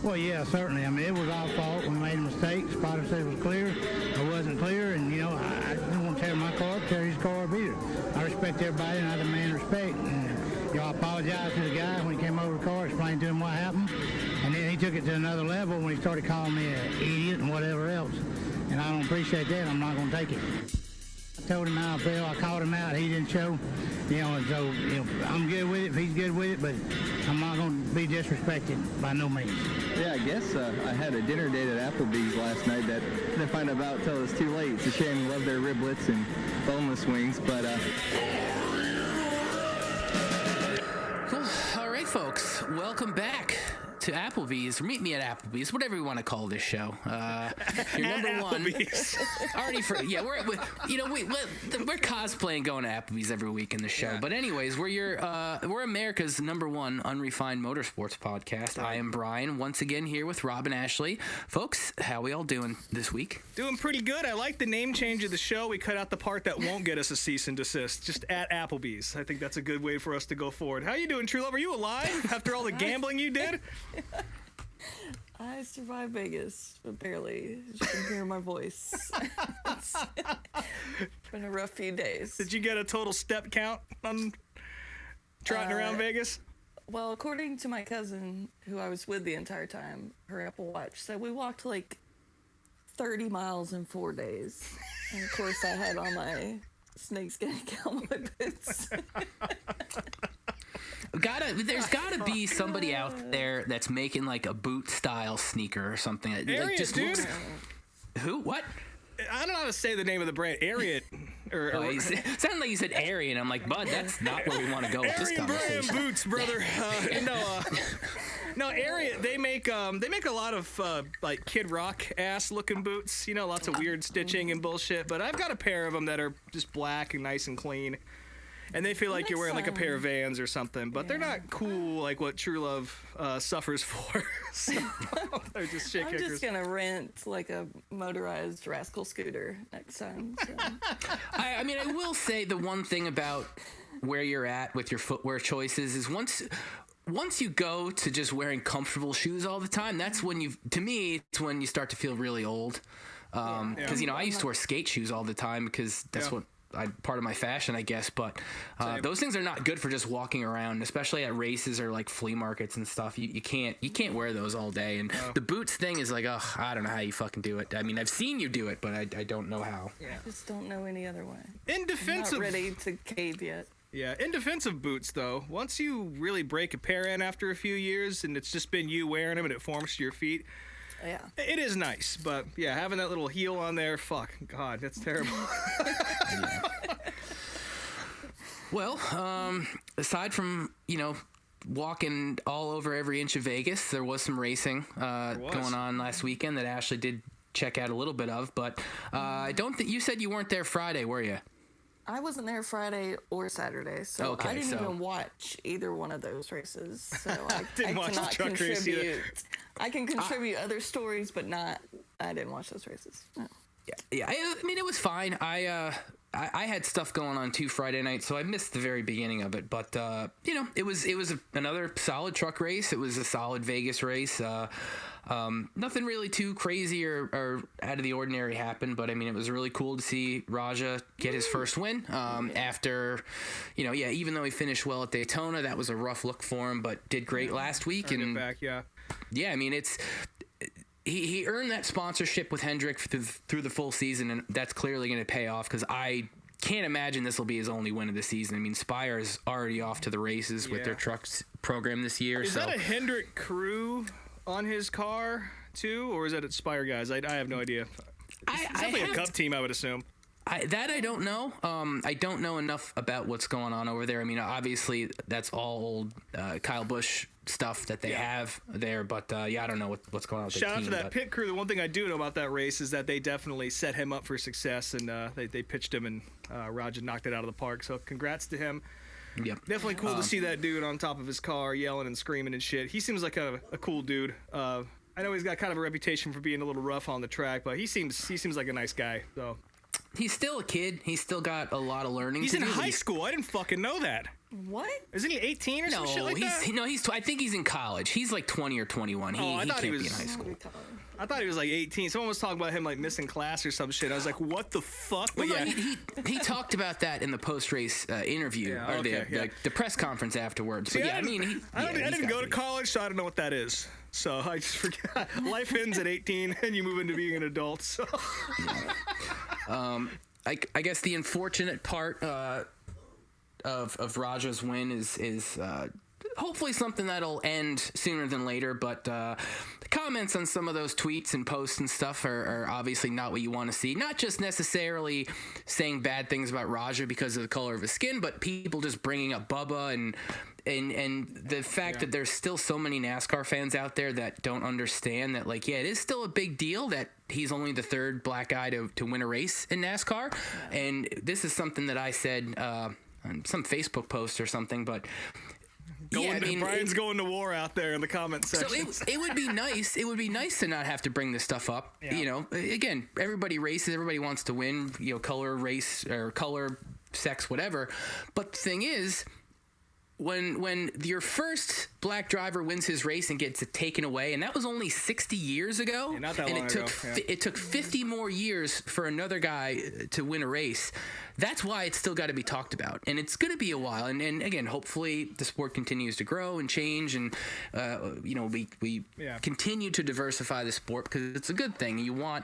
Well, yeah, certainly. I mean, it was our fault. We made a mistake. The spotter said it was clear. It wasn't clear, and, I didn't want to tear my car up, tear his car up either. I respect everybody, and I demand respect. And, I apologized to the guy when he came over the car, explained to him what happened, and then he took it to another level when he started calling me an idiot and whatever else. And I don't appreciate that. I'm not going to take it. I told him how I felt. I called him out. He didn't show. And so, I'm good with it if he's good with it, but I'm not going to be disrespected by no means. Yeah, I guess I had a dinner date at Applebee's last night that I didn't find out about till it was too late. It's a shame. I love their riblets and boneless wings, but... Cool. All right, folks. Welcome back to Applebee's. Meet me at Applebee's, whatever you want to call this show. Your number one. Already for we're cosplaying going to Applebee's every week in the show. Yeah. But anyways, we're America's number one unrefined motorsports podcast. I am Brian, once again here with Rob and Ashley. Folks, how we all doing this week? Doing pretty good. I like the name change of the show. We cut out the part that won't get us a cease and desist. Just at Applebee's. I think that's a good way for us to go forward. How you doing, Truelove? Are you alive after all the gambling you did? I survived Vegas, but barely. As you can hear my voice. It's been a rough few days. Did you get a total step count on trotting around Vegas? Well, according to my cousin, who I was with the entire time, her Apple Watch said we walked like 30 miles in 4 days. And of course, I had on my snakeskin cowboy boots. There's gotta be somebody out there that's making like a boot style sneaker or something. Ariat, just dude. Who? What? I don't know how to say the name of the brand. Ariat. It sounded like you said Arian. I'm like, bud, that's not where we want to go with this conversation. Arian brand boots, brother. No, Ariat. They make a lot of like Kid Rock ass looking boots. Lots of weird stitching and bullshit. But I've got a pair of them that are just black and nice and clean. And they feel like you're wearing like a pair of Vans or something, but they're not cool like what Truelove suffers for. So, they're just shit kickers. I'm just gonna rent like a motorized rascal scooter next time. So. I mean, I will say the one thing about where you're at with your footwear choices is once you go to just wearing comfortable shoes all the time, that's when to me, it's when you start to feel really old. Because I used to wear skate shoes all the time because that's what. Part of my fashion, I guess, but those things are not good for just walking around, especially at races or like flea markets and stuff. You can't wear those all day. And the boots thing is like, I don't know how you fucking do it. I mean, I've seen you do it, but I don't know how. Yeah. I just don't know any other way. In defense I'm not ready to cave yet. Yeah, in defense of boots, though, once you really break a pair in after a few years and it's just been you wearing them and it forms to your feet, yeah, it is nice, but yeah, having that little heel on there, fuck, God, that's terrible. Well, aside from walking all over every inch of Vegas, there was some racing going on last weekend that Ashley did check out a little bit of, but I don't think you said you weren't there Friday, were you? I wasn't there Friday or Saturday, so I didn't even watch either one of those races. So I cannot contribute. I can contribute other stories, but I didn't watch those races. No. Yeah. I mean, it was fine. I had stuff going on too Friday night, so I missed the very beginning of it. But it was another solid truck race. It was a solid Vegas race. Nothing really too crazy or out of the ordinary happened, but I mean, it was really cool to see Raja get his first win after, even though he finished well at Daytona, that was a rough look for him, but did great last week. And back, I mean, he earned that sponsorship with Hendrick through the full season, and that's clearly going to pay off because I can't imagine this will be his only win of the season. I mean, Spire is already off to the races with their trucks program this year. Is that a Hendrick crew on his car too, or is that at Spire guys? I have no idea. It's definitely a Cup team, I would assume. I don't know. I don't know enough about what's going on over there. I mean, obviously that's all old Kyle Busch stuff that they have there, but I don't know what's going on with Shout out to that pit crew. The one thing I do know about that race is that they definitely set him up for success, and they pitched him, and Raja knocked it out of the park. So congrats to him. Yep. Definitely cool to see that dude on top of his car yelling and screaming and shit. He seems like a cool dude. I know he's got kind of a reputation for being a little rough on the track, but he seems like a nice guy. So He's still a kid. He's still got a lot of learning. He's to in do. high school. I didn't fucking know that. What? Isn't he 18 or some shit like that? He's. I think he's in college. He's like 20 or 21. He I thought can't he was be in high school. I thought he was like 18. Someone was talking about him like missing class or some shit. I was like, what the fuck? But Well, yeah. no, he talked about that in the post-race interview Yeah, or okay, the press conference afterwards. But See, yeah, I mean, I didn't go to college, so I don't know what that is. So I just forgot. Life ends at 18, and you move into being an adult. So. I guess the unfortunate part of Raja's win is hopefully something that'll end sooner than later. But the comments on some of those tweets and posts and stuff are obviously not what you want to see. Not just necessarily saying bad things about Raja because of the color of his skin, but people just bringing up Bubba and the fact that there's still so many NASCAR fans out there that don't understand that, like, yeah, it is still a big deal that he's only the third black guy to win a race in NASCAR. And this is something that I said on some Facebook post or something, but Brian's going to war out there in the comments section. So it would be nice. It would be nice to not have to bring this stuff up. Yeah. You know, again, everybody races. Everybody wants to win. You know, color, race, or color, sex, whatever. But the thing is, when your first black driver wins his race and gets it taken away, and that was only 60 years ago, not that and long ago. it took 50 more years for another guy to win a race. That's why it's still got to be talked about, and it's going to be a while. And again, hopefully the sport continues to grow and change, and we continue to diversify the sport because it's a good thing. You want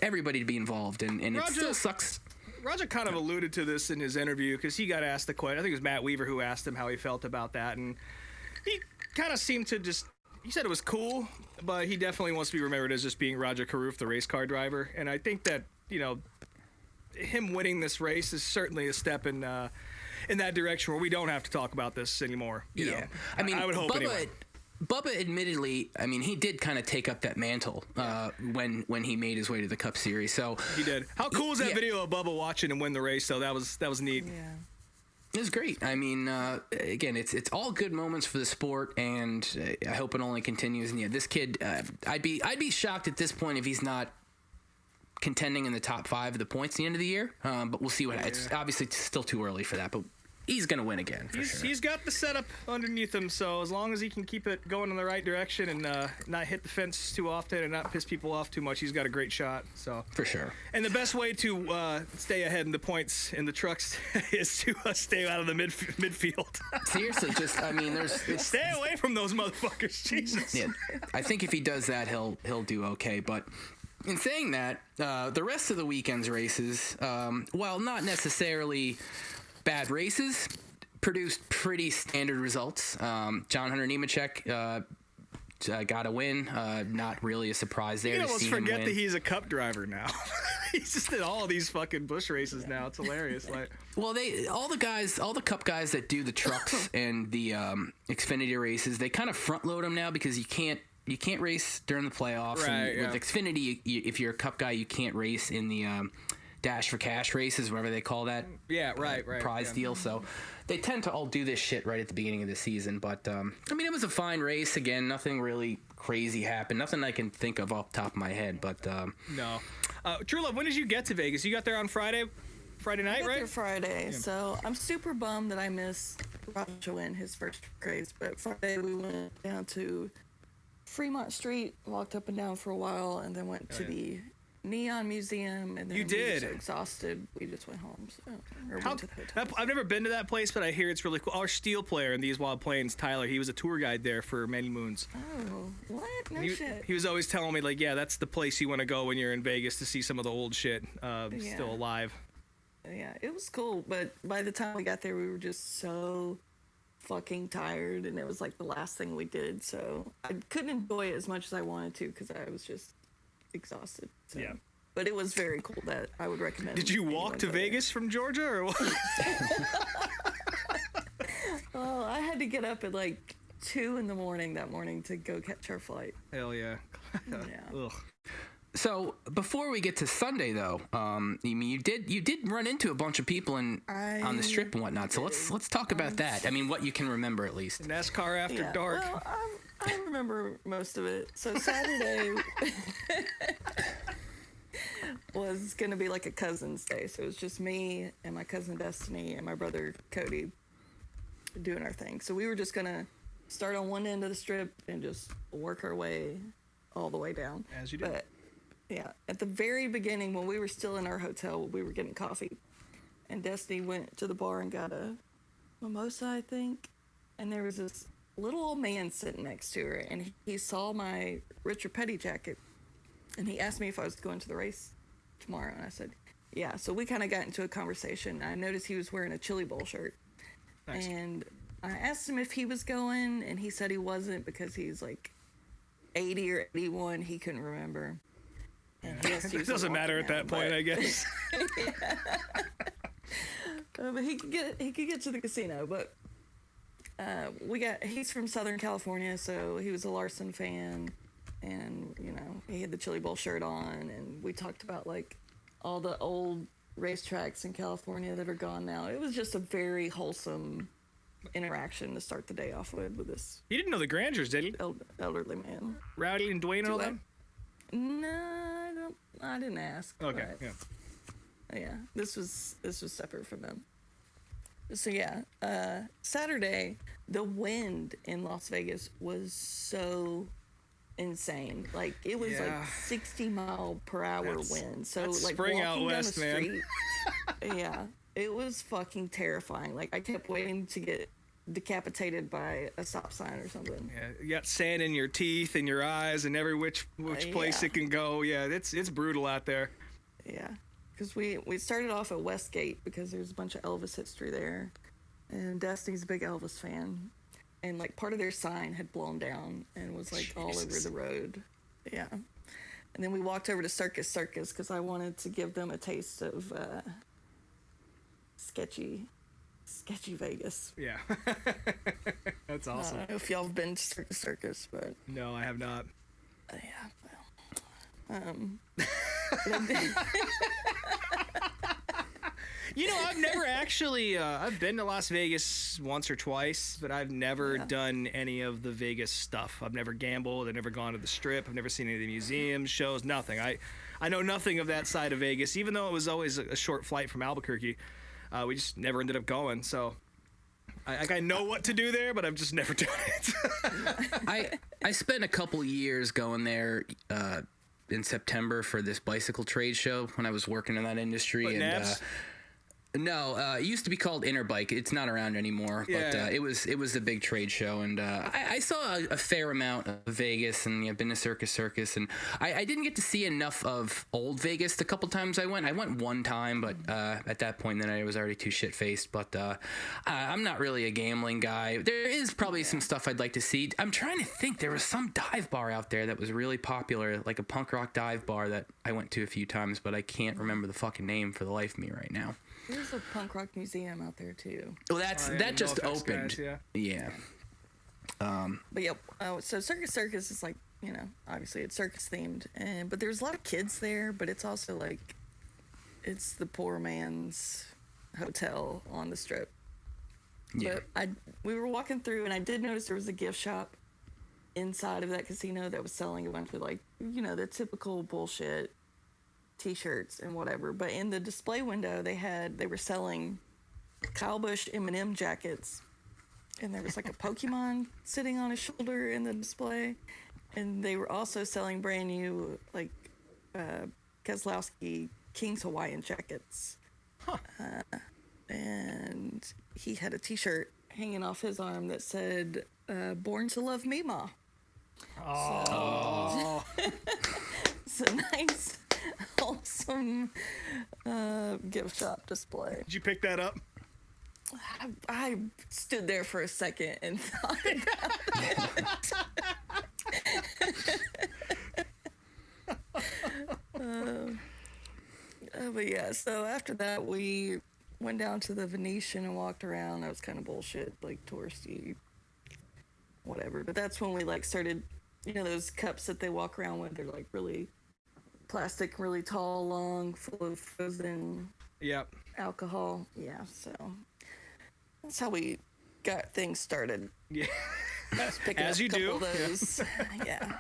everybody to be involved, and it still sucks. Roger kind of alluded to this in his interview because he got asked the question. I think it was Matt Weaver who asked him how he felt about that, and he kind of seemed to he said it was cool, but he definitely wants to be remembered as just being Roger Carruth, the race car driver. And I think that, him winning this race is certainly a step in that direction where we don't have to talk about this anymore. You know? I mean, I would hope anyway. Bubba admittedly, I mean, he did kind of take up that mantle when he made his way to the Cup Series. So he did. How cool is that video of Bubba watching him win the race? Though that was neat. Yeah. It was great. I mean, again, it's all good moments for the sport, and I hope it only continues. And yeah, this kid, I'd be shocked at this point if he's not contending in the top 5 of the points at the end of the year. But we'll see what happens. It's obviously still too early for that, but he's going to win again. For sure. He's got the setup underneath him, so as long as he can keep it going in the right direction and not hit the fence too often and not piss people off too much, he's got a great shot. So for sure. And the best way to stay ahead in the points in the trucks is to stay out of the midfield. Seriously, stay away from those motherfuckers. Jesus. Yeah, I think if he does that, he'll do okay. But in saying that, the rest of the weekend's races, while not necessarily bad races, produced pretty standard results. John Hunter Nemechek got a win. Not really a surprise there. You almost forget that he's a Cup driver now. He's just in all these fucking Busch races now. It's hilarious. Like, well, all the Cup guys that do the trucks and the Xfinity races, they kind of front load them now because you can't race during the playoffs. Right, and with Xfinity, if you're a Cup guy, you can't race in the Dash for Cash races, whatever they call that. Yeah, right. Prize deal. So they tend to all do this shit right at the beginning of the season. But I mean, it was a fine race. Again, nothing really crazy happened. Nothing I can think of off the top of my head. But no. Truelove, when did you get to Vegas? You got there on Friday night, right? Friday. Yeah. So I'm super bummed that I missed Roger win his first race. But Friday we went down to Fremont Street, walked up and down for a while, and then went to the Neon Museum, and then you we did. were so exhausted we just went home. Went to the hotel. I've never been to that place, but I hear it's really cool. Our steel player in These Wild Plains, Tyler, he was a tour guide there for many moons. Oh, what? No shit. He was always telling me, like, yeah, that's the place you want to go when you're in Vegas to see some of the old shit still alive. Yeah, it was cool, but by the time we got there, we were just so fucking tired, and it was like the last thing we did, so I couldn't enjoy it as much as I wanted to because I was just exhausted. So. Yeah. But it was very cool. That I would recommend. Did you walk to Vegas from Georgia or what? Well, I had to get up at like 2 a.m. that morning to go catch our flight. Hell yeah. Yeah. Ugh. so before we get to Sunday, though, you did run into a bunch of people on the strip and whatnot. So let's talk about that. I mean, what you can remember at least. NASCAR After Dark. Well, I remember most of it. So Saturday, was going to be like a cousin's day. So it was just me and my cousin Destiny and my brother Cody doing our thing. So we were just going to start on one end of the strip and just work our way all the way down. As you do. But yeah, at the very beginning when we were still in our hotel, we were getting coffee. And Destiny went to the bar and got a mimosa, I think. And there was this little old man sitting next to her, and he saw my Richard Petty jacket, and he asked me if I was going to the race tomorrow, and I said, yeah. So we kind of got into a conversation. I noticed he was wearing a Chili Bowl shirt, Nice. and I asked him if he was going, and he said he wasn't because he's like 80 or 81. He couldn't remember. And he has to It use a doesn't matter at walker that now, point, but- I guess. But he could get to the casino. But he's from Southern California, so he was a Larson fan, and he had the Chili Bowl shirt on, and we talked about like all the old racetracks in California that are gone now. It was just a very wholesome interaction to start the day off with this He didn't know the Grangers, did he? elderly man. Rowdy and Dwayne and all Do I- them? No, I didn't ask. Okay, but- yeah. Yeah, this was separate from them. So yeah, Saturday, the wind in Las Vegas was so insane. Like it was Yeah. like 60-mile-per-hour That's- wind. So that's like spring out walking down west, the man. street, yeah, it was fucking terrifying. Like I kept waiting to get decapitated by a stop sign or something. Yeah, you got sand in your teeth and your eyes and every which place Yeah. it can go. Yeah, it's brutal out there. Yeah, because we started off at Westgate because there's a bunch of Elvis history there, and Destiny's a big Elvis fan, and like part of their sign had blown down and was like all over Jesus. the road. Yeah, and then we walked over to Circus because I wanted to give them a taste of sketchy Vegas. Yeah. That's I awesome. don't know if y'all have been to Circus, but No, I have not. yeah, well, You know, I've never actually, I've been to Las Vegas once or twice, but I've never done any of the Vegas stuff. I've never gambled. I've never gone to the Strip. I've never seen any of the museums, shows, nothing. I know nothing of that side of Vegas, even though it was always a short flight from Albuquerque. We just never ended up going. So I know what to do there, but I've just never done it. I spent a couple years going there in September for this bicycle trade show when I was working in that industry. What, and Nabs? No, it used to be called Interbike. It's not around anymore, but Yeah. it was a big trade show, and I saw a fair amount of Vegas, and I've been to Circus, and I didn't get to see enough of old Vegas. The couple times I went one time, but at that point then I was already too shit-faced. But I'm not really a gambling guy. There is probably some stuff I'd like to see. I'm trying to think. There was some dive bar out there that was really popular, like a punk rock dive bar that I went to a few times, but I can't remember the fucking name for the life of me right now. there's a punk rock museum out there too. Well, I that didn't just know if that's opened. guys, yeah. Yeah. But yeah, so Circus is like, obviously it's circus themed, but there's a lot of kids there, but it's also like, it's the poor man's hotel on the Strip. Yeah. But we were walking through, and I did notice there was a gift shop inside of that casino that was selling a bunch of like, the typical bullshit T-shirts and whatever. But in the display window, they were selling Kyle Busch M&M jackets, and there was like a Pokemon sitting on his shoulder in the display, and they were also selling brand new like Keselowski King's Hawaiian jackets. And he had a T-shirt hanging off his arm that said "Born to Love Meemaw." Oh. It's a nice, wholesome gift shop display. Did you pick that up? I stood there for a second and thought about it. But yeah, so after that, we went down to the Venetian and walked around. That was kind of bullshit, like touristy, whatever. But that's when we like started, those cups that they walk around with. They're like really plastic, really tall, long, full of frozen Yep. alcohol. Yeah, so that's how we got things started. Yeah. Picking As up you a couple do. of those. Yeah.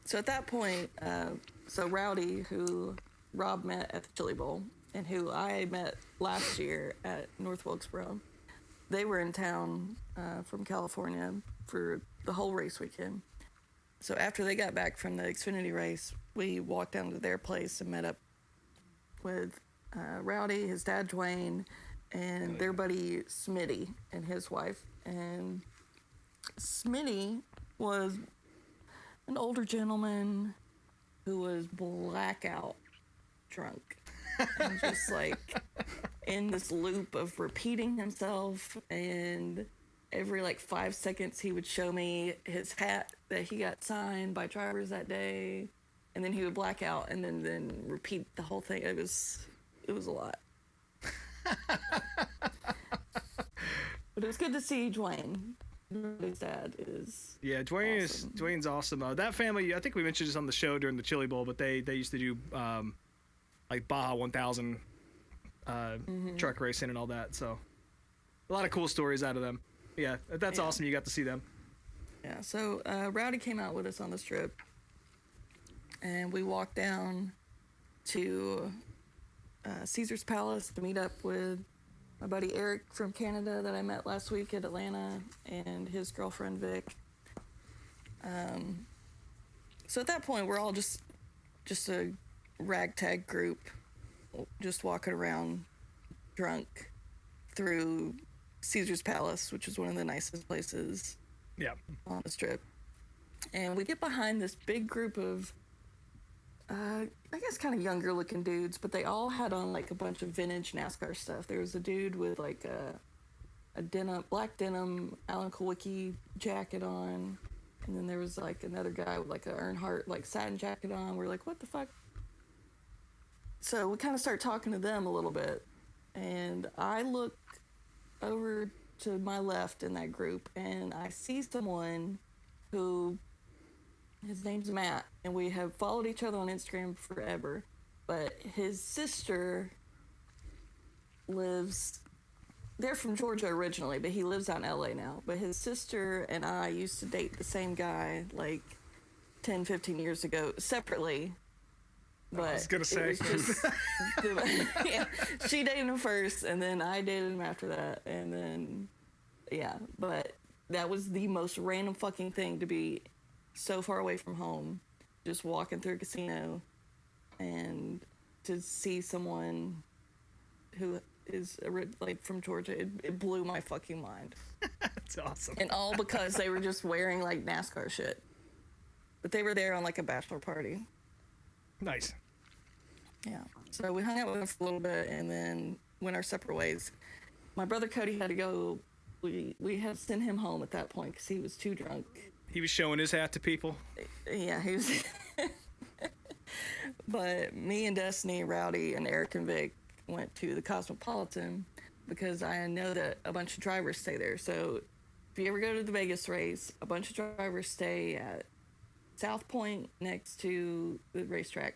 So at that point, so Rowdy, who Rob met at the Chili Bowl, and who I met last year at North Wilkesboro, they were in town from California for the whole race weekend. So after they got back from the Xfinity race, we walked down to their place and met up with Rowdy, his dad Dwayne, and their buddy Smitty and his wife. And Smitty was an older gentleman who was blackout drunk and just like in this loop of repeating himself, and every like 5 seconds he would show me his hat that he got signed by drivers that day, and then he would black out and then repeat the whole thing. It was a lot. But it was good to see Dwayne. His dad is Dwayne's awesome. That family, I think we mentioned this on the show during the Chili Bowl, but they used to do like Baja 1000 truck racing and all that. So a lot of cool stories out of them. Yeah, that's awesome. You got to see them. Yeah. So Rowdy came out with us on this trip, and we walked down to Caesar's Palace to meet up with my buddy Eric from Canada that I met last week at Atlanta, and his girlfriend Vic. So at that point, we're all just a ragtag group, just walking around drunk through Caesar's Palace, which is one of the nicest places on this trip. And we get behind this big group of I guess kind of younger looking dudes, but they all had on like a bunch of vintage NASCAR stuff. There was a dude with like a black denim Alan Kulwicki jacket on, and then there was like another guy with like a Earnhardt like satin jacket on. We're like, what the fuck? So we kind of start talking to them a little bit, and I look over to my left in that group, and I see someone who, his name's Matt, and we have followed each other on Instagram forever, but his sister they're from Georgia originally, but he lives out in LA now. But his sister and I used to date the same guy like 10, 15 years ago separately. But I was going to say. Yeah, she dated him first, and then I dated him after that. And then, but that was the most random fucking thing to be so far away from home, just walking through a casino, and to see someone who is like from Georgia, it blew my fucking mind. That's awesome. And all because they were just wearing like NASCAR shit, but they were there on like a bachelor party. Nice. Yeah. So we hung out with them for a little bit and then went our separate ways. My brother Cody had to go. We had to send him home at that point because he was too drunk. He was showing his hat to people. Yeah, he was. But me and Destiny, Rowdy, and Eric and Vic went to the Cosmopolitan because I know that a bunch of drivers stay there. So if you ever go to the Vegas race, a bunch of drivers stay at South Point next to the racetrack,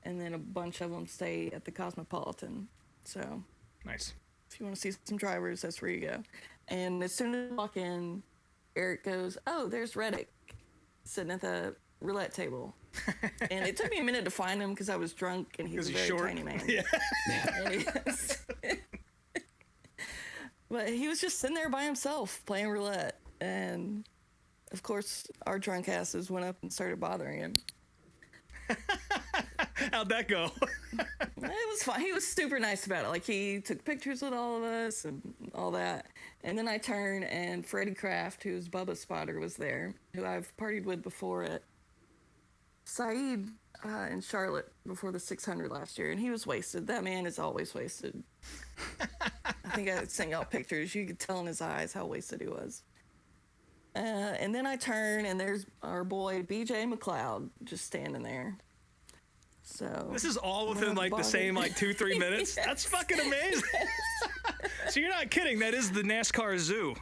and then a bunch of them stay at the Cosmopolitan. So nice. If you want to see some drivers, that's where you go. And as soon as I walk in, Eric goes, "Oh, there's Reddick sitting at the roulette table." And it took me a minute to find him because I was drunk and he was a very short. tiny man. Yeah. But he was just sitting there by himself playing roulette. And of course, our drunk asses went up and started bothering him. How'd that go? It was fine. He was super nice about it. Like, he took pictures with all of us and all that. And then I turned, and Freddie Kraft, who's Bubba's spotter, was there, who I've partied with before at Saeed in Charlotte before the 600 last year. And he was wasted. That man is always wasted. I think I sent y'all pictures. You could tell in his eyes how wasted he was. And then I turn, and there's our boy BJ McLeod just standing there. So this is all within like the same like 2-3 minutes. Yes. That's fucking amazing. So you're not kidding. That is the NASCAR zoo.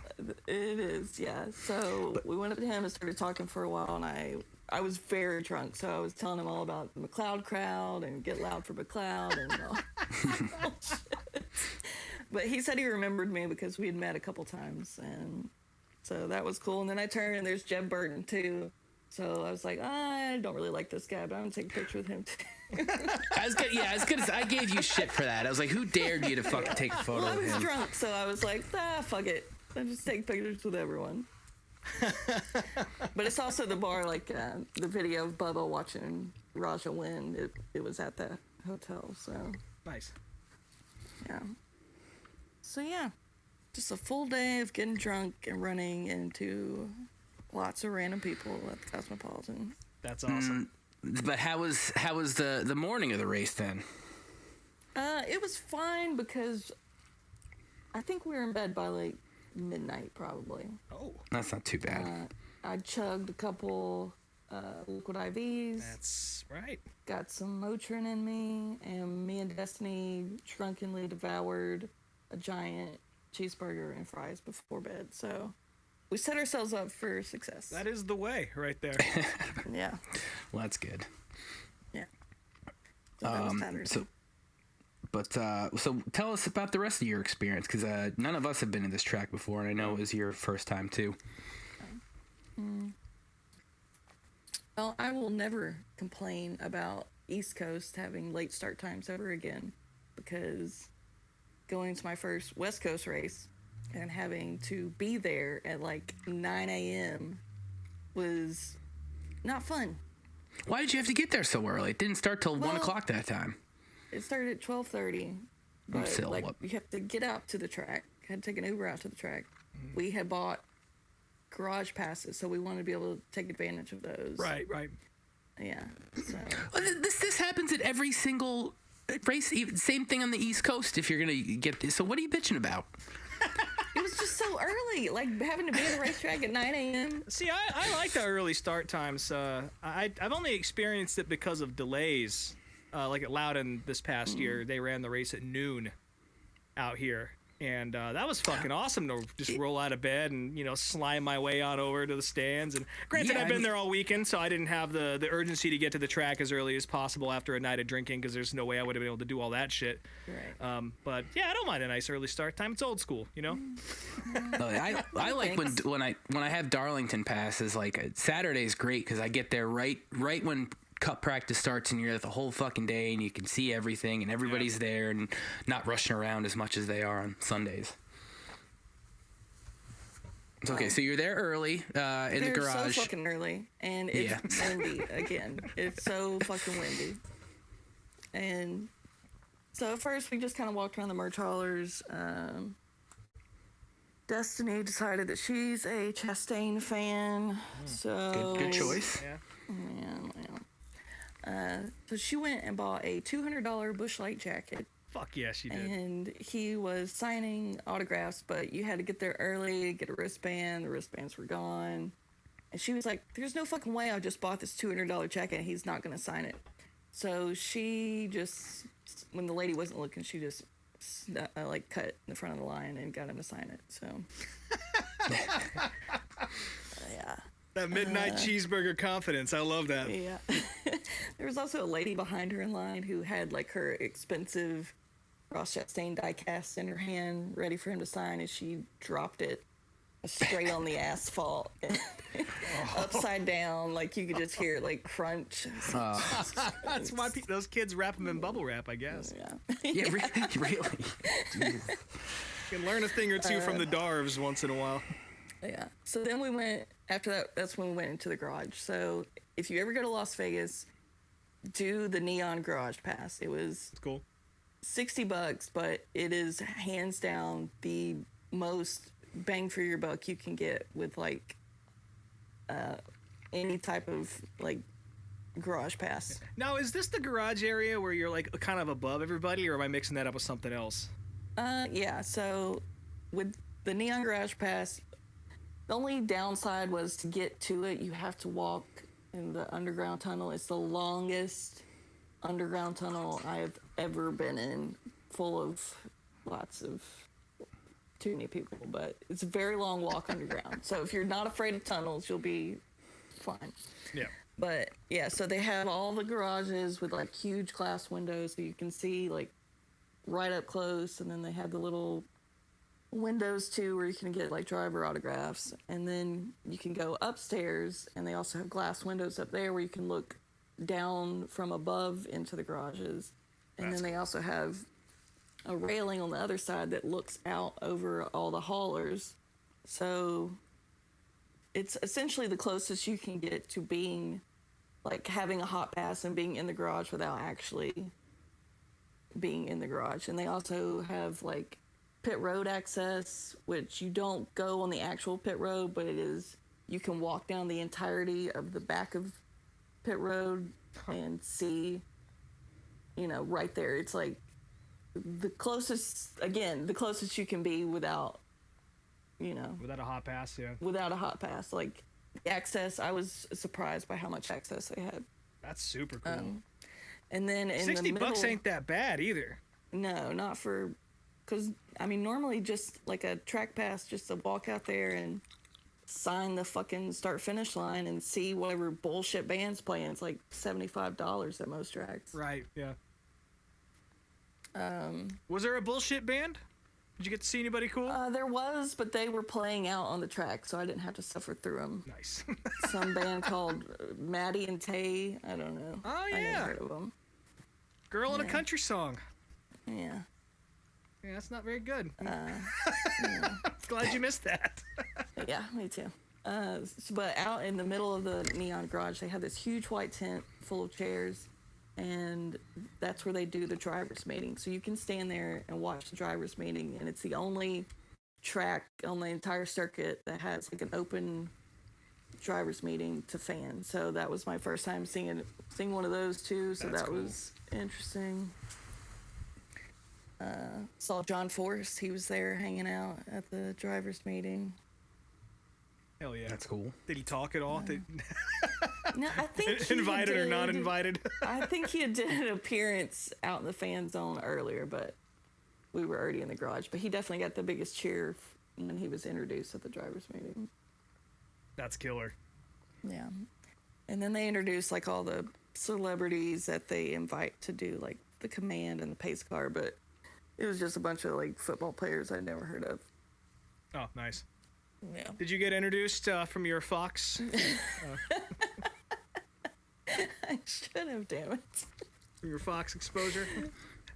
It is, yeah. So we went up to him and started talking for a while, and I was very drunk, so I was telling him all about the McLeod crowd and Get Loud for McLeod and all shit. But he said he remembered me because we had met a couple times, and so that was cool. And then I turned, and there's Jeb Burton too, So I was like, I don't really like this guy, but I'm gonna take a picture with him too. I gave you shit for that. I was like, who dared you to fucking take a photo Well, I of was him? drunk, so I was like, fuck it. I just take pictures with everyone. But it's also the bar, like the video of Bubba watching Raja win. It was at the hotel, so Nice. yeah. So yeah, just a full day of getting drunk and running into lots of random people at the Cosmopolitan. That's awesome. But how was the morning of the race then? It was fine because I think we were in bed by like midnight probably. Oh, That's not too bad. I chugged a couple liquid IVs. that's right. Got some Motrin in me, and me and Destiny drunkenly devoured a giant cheeseburger and fries before bed. So we set ourselves up for success. That is the way right there. Yeah. Well, that's good. Yeah. So that was Saturday. So tell us about the rest of your experience, because none of us have been in this track before, and I know it was your first time too. Well, I will never complain about East Coast having late start times ever again, because going to my first West Coast race and having to be there at like 9 a.m. was not fun. Why did you have to get there so early? It didn't start till 1 o'clock that time. It started at 12:30, but Still, like what? you have to get out to the track. I had to take an Uber out to the track. We had bought garage passes, so we wanted to be able to take advantage of those. Right. Yeah. So Well, this happens at every single race. Same thing on the East Coast. If you're gonna get this, so what are you bitching about? it was just so early, like having to be at the racetrack at 9 a.m. See, I like the early start times. I've only experienced it because of delays. Like at Loudon this past year, they ran the race at noon out here. And that was fucking awesome to just roll out of bed and, slime my way on over to the stands. And granted, Yeah, I've been there all weekend, so I didn't have the urgency to get to the track as early as possible after a night of drinking, because there's no way I would have been able to do all that shit. Right. But yeah, I don't mind a nice early start time. It's old school, I like when I have Darlington passes. Like Saturday's great because I get there right when Cup practice starts, and you're there the whole fucking day, and you can see everything, and everybody's there, and not rushing around as much as they are on Sundays. It's okay. So you're there early in the garage. So fucking early, and it's windy again. It's so fucking windy. And so at first we just kind of walked around the merch haulers. Destiny decided that she's a Chastain fan, so Good choice. Yeah. So she went and bought a $200 Busch Light jacket, Fuck yeah, she did. and he was signing autographs, but you had to get there early, get a wristband. The wristbands were gone. And she was like, there's no fucking way I just bought this $200 jacket and he's not going to sign it. So she just, when the lady wasn't looking, she just cut in the front of the line and got him to sign it. So, yeah. That midnight cheeseburger confidence. I love that. Yeah. There was also a lady behind her in line who had like her expensive Ross Chastain die cast in her hand, ready for him to sign, and she dropped it straight on the asphalt, upside down. Like you could just hear it like crunch. That's why those kids wrap them in bubble wrap, I guess. Yeah. Yeah, really. You can learn a thing or two from the Darvs once in a while. Yeah. So then we went, after that, that's when we went into the garage. So if you ever go to Las Vegas, do the Neon Garage Pass. It was It's cool. $60, but it is hands down the most bang for your buck you can get with like any type of like garage pass. Now, is this the garage area where you're like kind of above everybody, or am I mixing that up with something else? Yeah. So with the Neon Garage Pass, the only downside was to get to it, you have to walk in the underground tunnel. It's the longest underground tunnel I've ever been in, full of lots of too many people, but it's a very long walk underground. So if you're not afraid of tunnels, you'll be fine. Yeah. But yeah, so they have all the garages with like huge glass windows so you can see like right up close, and then they have the little windows too, where you can get like driver autographs, and then you can go upstairs, and they also have glass windows up there where you can look down from above into the garages, and then they also have a railing on the other side that looks out over all the haulers. So it's essentially the closest you can get to being like having a hot pass and being in the garage without actually being in the garage. And they also have like pit road access, which you don't go on the actual pit road, but it is, you can walk down the entirety of the back of pit road and see, you know, right there. It's like the closest you can be without, you know, Without a hot pass, yeah. without a hot pass. Like the access, I was surprised by how much access they had. That's super cool. And then in $60 the middle, ain't that bad either. No, not for, because I mean normally just like a track pass, just to walk out there and sign the fucking start finish line and see whatever bullshit band's playing. It's like $75 at most tracks. Right, yeah. Was there a bullshit band? Did you get to see anybody cool? There was, but they were playing out on the track, so I didn't have to suffer through them. Nice. Some band called Maddie and Tay. I don't know. Oh, I yeah. never heard of them. Girl in a country song. Yeah. Yeah, that's not very good. Glad you missed that. Yeah, me too. But out in the middle of the neon garage, they have this huge white tent full of chairs, and that's where they do the drivers' meeting. So you can stand there and watch the drivers' meeting, and it's the only track on the entire circuit that has like an open drivers' meeting to fans. So that was my first time seeing one of those too. So That's that cool. was interesting. Saw John Forrest. He was there hanging out at the drivers' meeting. Hell yeah. That's cool. Did he talk at all? No, I think he Invited or did- not invited? I think he did an appearance out in the fan zone earlier, but we were already in the garage. But he definitely got the biggest cheer when he was introduced at the drivers' meeting. That's killer. Yeah. And then they introduced like all the celebrities that they invite to do like the command and the pace car, but it was just a bunch of like football players I'd never heard of. Oh, nice. Yeah. Did you get introduced from your Fox? I should have, damn it. From your Fox exposure?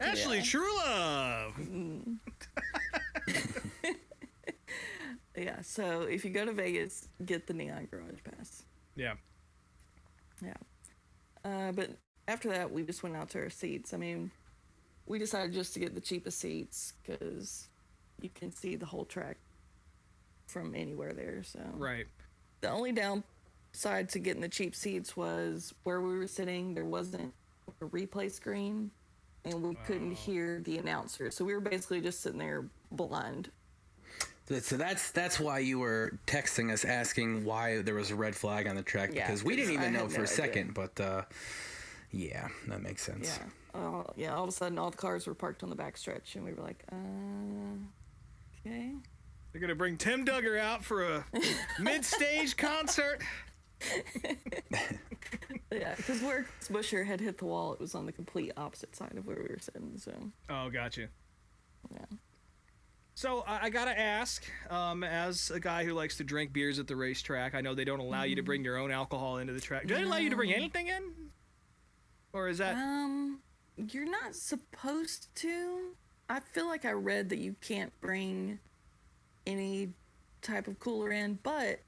Ashley, Yeah. Truelove! Yeah, so if you go to Vegas, get the Neon Garage Pass. Yeah. Yeah. But after that, we just went out to our seats. I mean, we decided just to get the cheapest seats because you can see the whole track from anywhere there. So Right. the only downside to getting the cheap seats was where we were sitting, there wasn't a replay screen, and we couldn't hear the announcer. So we were basically just sitting there blind. So that's why you were texting us asking why there was a red flag on the track, Yeah, because we didn't because I even know had for no a second. But yeah, that makes sense. Yeah. Yeah, all of a sudden all the cars were parked on the back stretch, and we were like, okay. They're going to bring Tim Duggar out for a mid-stage concert. Yeah, because where Busher had hit the wall, it was on the complete opposite side of where we were sitting, so, Oh, gotcha. yeah. So I gotta ask, as a guy who likes to drink beers at the racetrack, I know they don't allow you to bring your own alcohol into the track. Do they allow you to bring anything in? Or is that... You're not supposed to. I feel like I read that you can't bring any type of cooler in, but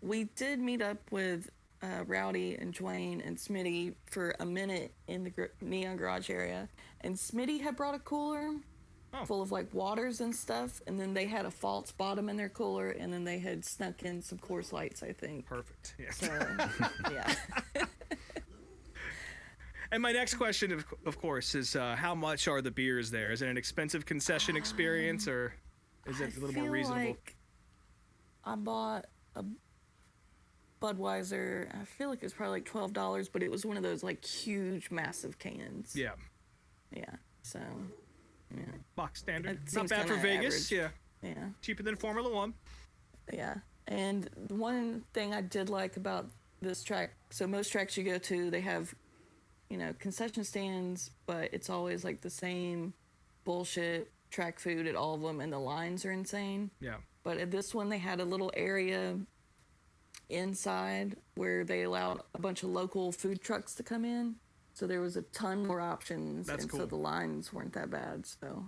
we did meet up with Rowdy and Dwayne and Smitty for a minute in the Neon Garage area, and Smitty had brought a cooler full of like waters and stuff, and then they had a false bottom in their cooler, and then they had snuck in some Coors Lights, I think. Perfect. Yeah. So, yeah. And my next question, of course, is how much are the beers there? Is it an expensive concession experience, or is it a little more reasonable? Like I bought a Budweiser. I feel like it's probably like $12, but it was one of those like huge, massive cans. Yeah. Yeah. So, yeah. Box standard. It Not seems bad for kinda Vegas. average. Yeah. Yeah. Cheaper than Formula One. Yeah. And one thing I did like about this track, so most tracks you go to, they have, you know, concession stands, but it's always like the same bullshit track food at all of them, and the lines are insane. Yeah. But at this one, they had a little area inside where they allowed a bunch of local food trucks to come in. So there was a ton more options. That's and cool. so the lines weren't that bad. So,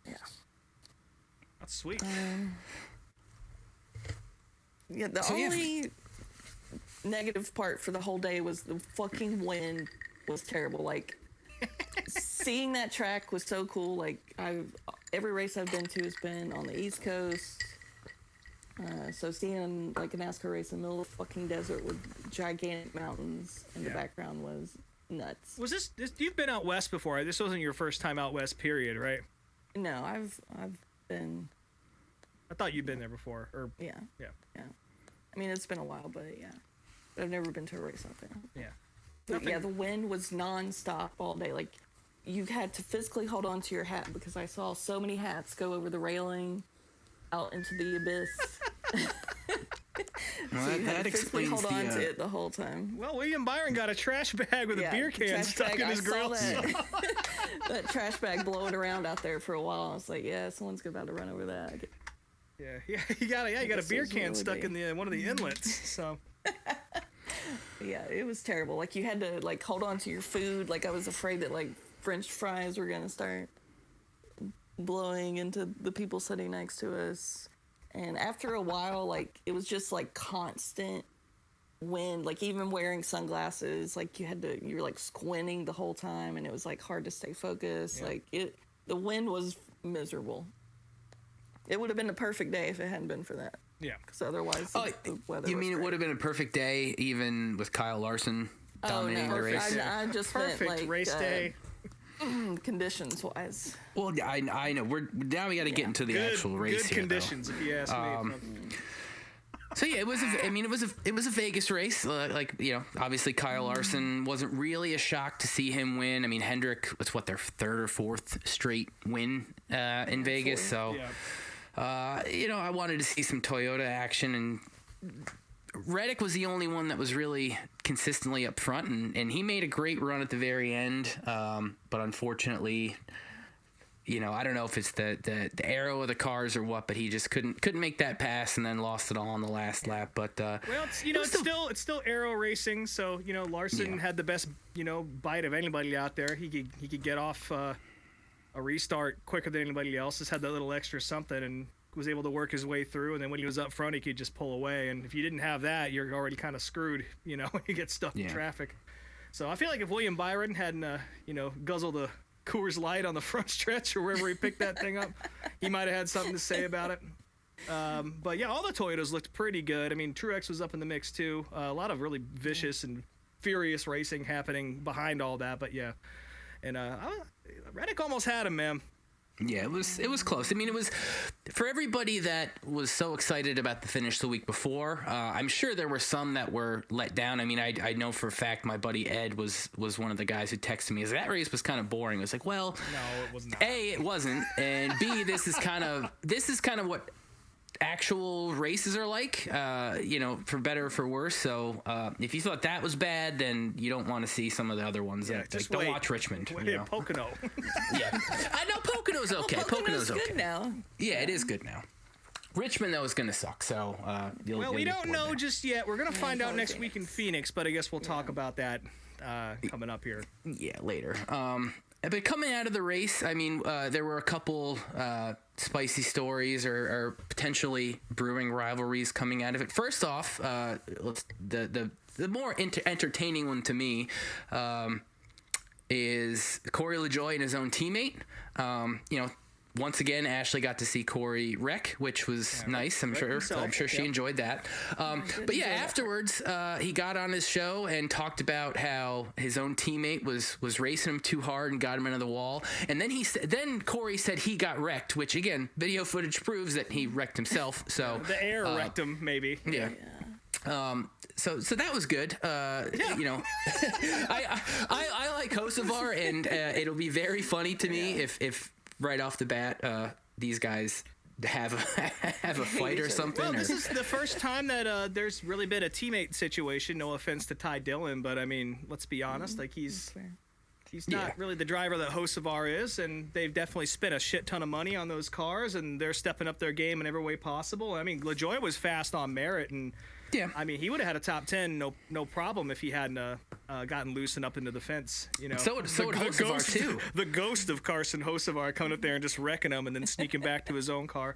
yeah. That's sweet. Yeah, the only negative part for the whole day was the fucking wind was terrible. Like, seeing that track was so cool. Like, every race I've been to has been on the East Coast. So seeing like a NASCAR race in the middle of the fucking desert with gigantic mountains in the background was nuts. Was this you've been out west before? This wasn't your first time out west, period, right? No, I've been. I thought you'd been there before. Or Yeah. yeah. I mean, it's been a while, but yeah. But I've never been to a race out there. Yeah. But yeah, the wind was nonstop all day. Like, you had to physically hold on to your hat because I saw so many hats go over the railing out into the abyss. Well, So you had that to physically explains hold on the. to it the whole time. Well, William Byron got a trash bag with a beer can trash stuck bag, in his I saw grill. That, that trash bag blowing around out there for a while. I was like, yeah, someone's about to run over that. Yeah, you got a guess beer it was can really stuck big. in one of the inlets. So Yeah, it was terrible. Like, you had to like hold on to your food. Like, I was afraid that like French fries were gonna start blowing into the people sitting next to us. And after a while, like, it was just like constant wind. Like, even wearing sunglasses, like you were like squinting the whole time, and it was like hard to stay focused. Yeah. Like, the wind was miserable. It would have been the perfect day if it hadn't been for that. yeah. Because otherwise, Oh, the weather. you was mean it great. would have been a perfect day even with Kyle Larson dominating the race? I just Perfect meant like race day. conditions wise. Well, I know. Now we got to get into the actual race Good here, though. conditions, if you ask me. So yeah, it was. It was a Vegas race. Like, you know, obviously Kyle Larson wasn't really a shock to see him win. I mean, Hendrick was their third or fourth straight win in Vegas. So, you know, I wanted to see some Toyota action, and Reddick was the only one that was really consistently up front, and he made a great run at the very end. But unfortunately, you know, I don't know if it's the aero of the cars or what, but he just couldn't make that pass, and then lost it all on the last lap. But Well, it's still aero racing, so you know Larson had the best bite of anybody out there. He could get off a restart quicker than anybody else. Just had that little extra something and was able to work his way through. And then when he was up front, he could just pull away. And if you didn't have that, you're already kind of screwed. You know, you get stuck in traffic. So I feel like if William Byron hadn't guzzled a Coors Light on the front stretch or wherever he picked that thing up, he might have had something to say about it. But yeah, all the Toyotas looked pretty good. I mean, Truex was up in the mix too. A lot of really vicious and furious racing happening behind all that. But yeah, and Reddick almost had him, man. yeah, it was close. I mean, it was for everybody that was so excited about the finish the week before. I'm sure there were some that were let down. I mean, I know for a fact my buddy Ed was one of the guys who texted me. That race was kind of boring. I was like, well, No, it was not. A, it wasn't, and B, this is kind of what actual races are like, for better or for worse. So if you thought that was bad, then you don't want to see some of the other ones. Yeah, That just don't wait. watch Richmond. Wait, You know? Pocono. Yeah, I know Pocono's okay. Pocono's okay. good now. Yeah, it is good now. Richmond though is going to suck. So Well, we get don't bored know there. just yet. We're gonna find out probably next week in Phoenix, but I guess we'll talk about that coming up here. Yeah, later. But coming out of the race, I mean, there were a couple spicy stories or potentially brewing rivalries coming out of it. First off, the more entertaining one to me is Corey LaJoie and his own teammate. Once again, Ashley got to see Corey wreck, which was nice. I'm sure she enjoyed that. But yeah, afterwards, he got on his show and talked about how his own teammate was racing him too hard and got him into the wall. And then then Corey said he got wrecked, which again, video footage proves that he wrecked himself. So The air wrecked him, maybe. yeah. So that was good. I like Kosovar, and it'll be very funny to me if right off the bat these guys have a fight or something. Well, this is the first time that there's really been a teammate situation. No offense to Ty Dillon, but I mean, let's be honest. Like he's He's not really the driver that Hocevar is, and they've definitely spent a shit ton of money on those cars, and they're stepping up their game in every way possible. I mean, LaJoie was fast on merit, and I mean, he would have had a top 10, no problem, if he hadn't gotten loose and up into the fence. You know, So would Hocevar too. The ghost of Carson Hocevar coming up there and just wrecking him, and then sneaking back to his own car.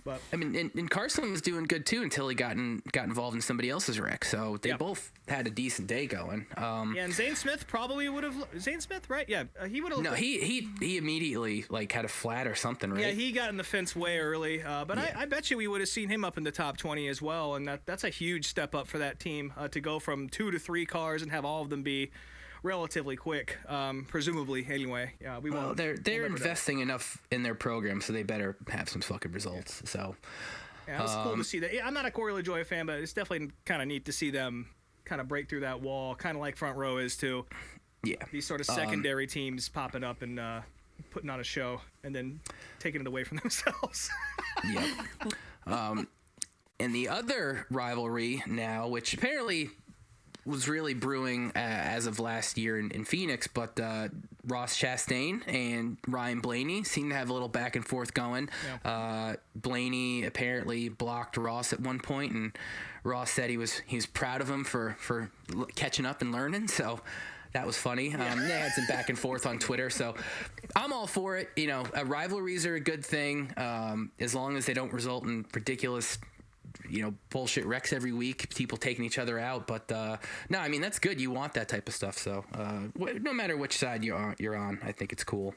But I mean, and Carson was doing good too until he got involved in somebody else's wreck. So they both had a decent day going. And Zane Smith probably would have. Zane Smith, right? Yeah, he would have. No, he immediately like had a flat or something, right? Yeah, he got in the fence way early. But I bet you we would have seen him up in the top 20 as well, and that's a huge step up for that team to go from 2 to 3 cars and have all of them be relatively quick, presumably. Anyway, yeah, we won't. They're investing enough in their program, so they better have some fucking results. So, yeah, it was cool to see that. Yeah, I'm not a Corey LaJoie fan, but it's definitely kind of neat to see them kind of break through that wall, kind of like Front Row is too. Yeah, these sort of secondary teams popping up and putting on a show, and then taking it away from themselves. And the other rivalry now, which apparently was really brewing as of last year in Phoenix, but Ross Chastain and Ryan Blaney seem to have a little back and forth going. Blaney apparently blocked Ross at one point, and Ross said he was proud of him for catching up and learning. So that was funny. They had some back and forth on Twitter, so I'm all for it. You know, rivalries are a good thing as long as they don't result in ridiculous, bullshit wrecks every week, people taking each other out. But no, I mean, that's good. You want that type of stuff. So no matter which side you're on, I think it's cool.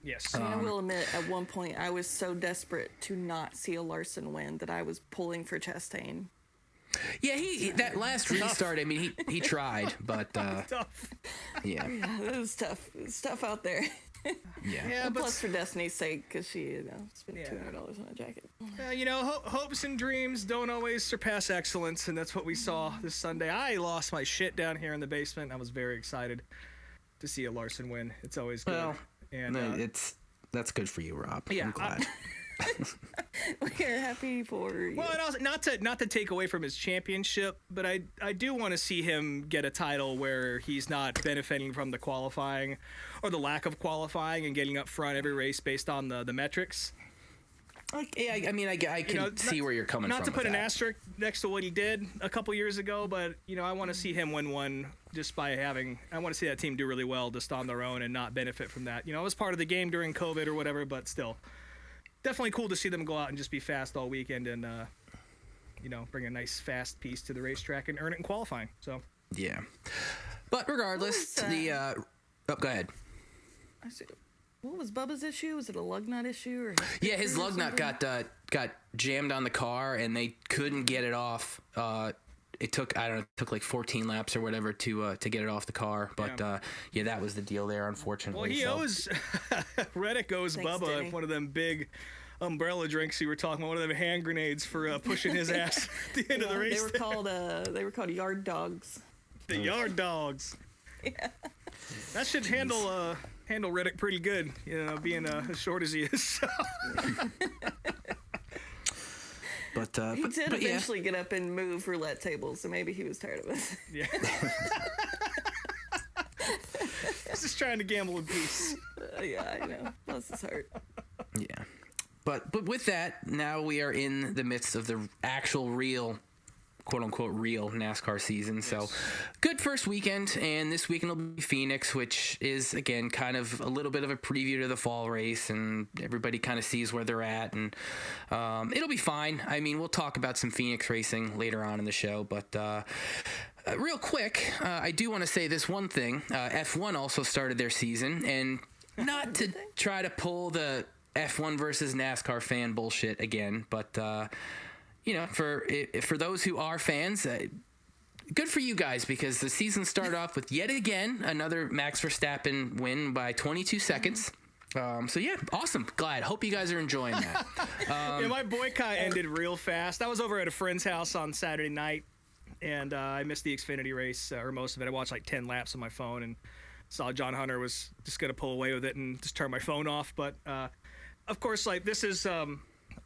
Yes. I will admit, at one point, I was so desperate to not see a Larson win that I was pulling for Chastain. Yeah, he that last restart, I mean, he tried, but Tough. yeah, It was tough. It's tough out there. yeah. And plus, for Destiny's sake, because she spent $200 on a jacket. Hopes and dreams don't always surpass excellence, and that's what we saw this Sunday. I lost my shit down here in the basement. I was very excited to see a Larson win. It's always good. Well, and that's good for you, Rob. Yeah, I'm glad. We're happy for you. Well, and also, not to take away from his championship, but I do want to see him get a title where he's not benefiting from the qualifying or the lack of qualifying and getting up front every race based on the metrics. Yeah, I mean, I can see where you're coming from. Not to put an asterisk next to what he did a couple years ago, but I want to see him win one just by having. I want to see that team do really well just on their own and not benefit from that. It was part of the game during COVID or whatever, but still. Definitely cool to see them go out and just be fast all weekend and, bring a nice fast piece to the racetrack and earn it in qualifying. So yeah, but regardless, go ahead. What was Bubba's issue? Was it a lug nut issue? Yeah, his lug nut got jammed on the car and they couldn't get it off. It took like 14 laps or whatever to get it off the car. But that was the deal there, unfortunately. Well, he owes Reddick owes Bubba Denny. One of them big umbrella drinks you were talking about, one of them hand grenades for pushing his ass at the end of the race. They were called yard dogs. The yard dogs. Yeah. That should handle Reddick pretty good, being as short as he is. So. But he did eventually get up and move roulette tables, so maybe he was tired of us. Yeah. He's just trying to gamble in peace. Yeah, I know. Bless his heart. Yeah. But with that, now we are in the midst of the actual real, quote-unquote real NASCAR season. Yes. So good first weekend, and this weekend will be Phoenix, which is, again, kind of a little bit of a preview to the fall race, and everybody kind of sees where they're at, and it'll be fine. I mean, we'll talk about some Phoenix racing later on in the show, but real quick, I do want to say this one thing. F1 also started their season, and not to try to pull the F1 versus NASCAR fan bullshit again, but for those who are fans, good for you guys, because the season started off with yet again another Max Verstappen win by 22 seconds. So yeah, awesome. Glad. Hope you guys are enjoying that. My boycott ended real fast. I was over at a friend's house on Saturday night, and I missed the Xfinity race, or most of it. I watched like 10 laps on my phone and saw John Hunter was just going to pull away with it and just turn my phone off. But of course, like, this is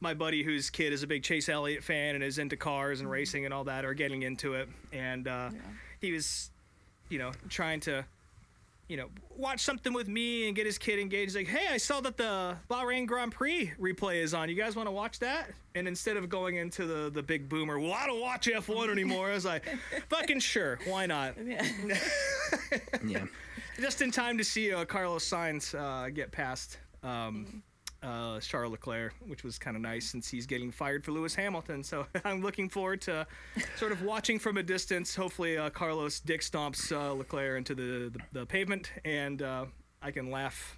my buddy whose kid is a big Chase Elliott fan and is into cars and racing and all that, are getting into it. And he was, trying to watch something with me and get his kid engaged. He's like, hey, I saw that the Bahrain Grand Prix replay is on. You guys want to watch that? And instead of going into the big boomer, well, I don't watch F1 anymore, I was like, fucking sure, why not? Yeah. Just in time to see Carlos Sainz get past Charles Leclerc, which was kind of nice since he's getting fired for Lewis Hamilton. So I'm looking forward to sort of watching from a distance. Hopefully Carlos dick stomps Leclerc into the pavement, and I can laugh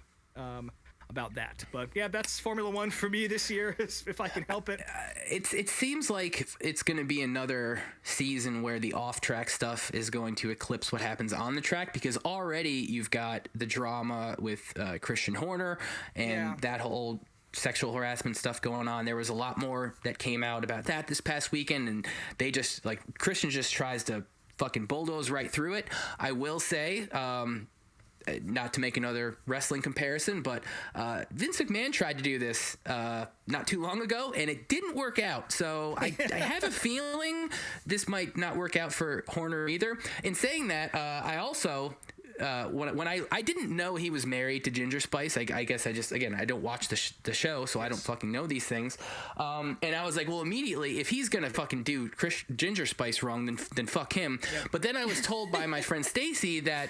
about that. But yeah, that's Formula One for me this year, if I can help it. It seems like it's going to be another season where the off-track stuff is going to eclipse what happens on the track, because already you've got the drama with Christian Horner and that whole sexual harassment stuff going on. There was a lot more that came out about that this past weekend, and they just, like, Christian just tries to fucking bulldoze right through it. I will say, not to make another wrestling comparison, but Vince McMahon tried to do this not too long ago, and it didn't work out. So I have a feeling this might not work out for Horner either. In saying that, I also... when I didn't know he was married to Ginger Spice. I guess I don't watch the show, so I don't fucking know these things. And I was like, well, immediately, if he's gonna fucking do Ginger Spice wrong, then fuck him. Yeah. But then I was told by my friend Stacy that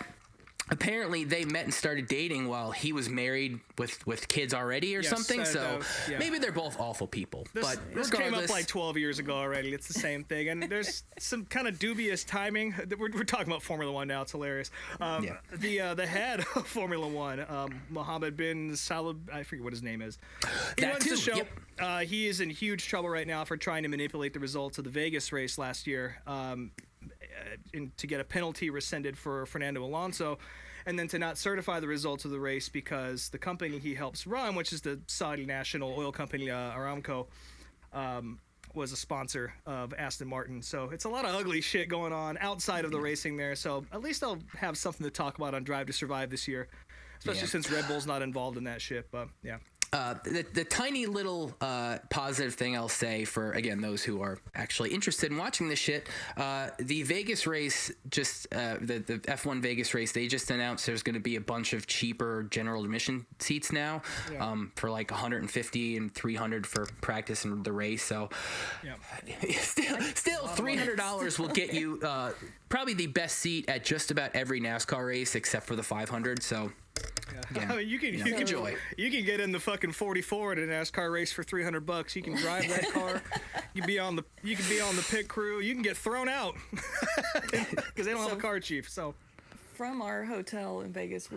apparently they met and started dating while he was married with kids already or something. So maybe they're both awful people. This came up like 12 years ago already. It's the same thing. And there's some kind of dubious timing. We're talking about Formula One now. It's hilarious. The head of Formula One, Mohammed bin Salib, I forget what his name is. He runs the show. Yep. He is in huge trouble right now for trying to manipulate the results of the Vegas race last year. To get a penalty rescinded for Fernando Alonso, and then to not certify the results of the race because the company he helps run, which is the Saudi national oil company Aramco, was a sponsor of Aston Martin. So it's a lot of ugly shit going on outside of the racing there. So at least I'll have something to talk about on Drive to Survive this year, especially since Red Bull's not involved in that shit. But yeah. The tiny little positive thing I'll say for, again, those who are actually interested in watching this shit, the Vegas race, just the F1 Vegas race, they just announced there's going to be a bunch of cheaper general admission seats now for like 150 and 300 for practice and the race. So still $300 will get you probably the best seat at just about every NASCAR race except for the 500. So yeah. I mean, you can get in the fucking 44 at a NASCAR race for $300. You can drive that car. You can be on the pit crew. You can get thrown out because they don't have a car chief. So from our hotel in Vegas,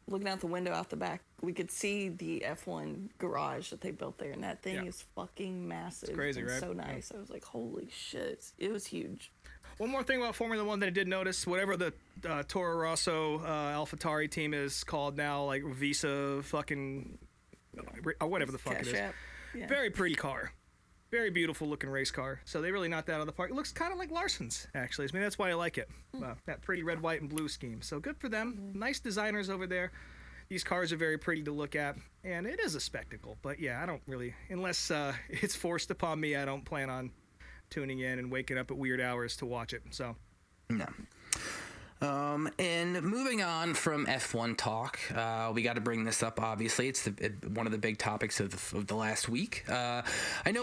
looking out the window out the back, we could see the F1 garage that they built there, and that thing is fucking massive. It's crazy, and right? So nice. I was like, holy shit. It was huge. One more thing about Formula One that I did notice, whatever the Toro Rosso AlphaTauri team is called now, like Visa fucking, or whatever the fuck it is. Yeah. Very pretty car. Very beautiful looking race car. So they really knocked that out of the park. It looks kind of like Larson's, actually. I mean, that's why I like it. That pretty red, white, and blue scheme. So good for them. Nice designers over there. These cars are very pretty to look at, and it is a spectacle. But yeah, I don't really, unless it's forced upon me, I don't plan on tuning in and waking up at weird hours to watch it. So no. And moving on from F1 talk, we got to bring this up. Obviously, it's one of the big topics of the last week. I know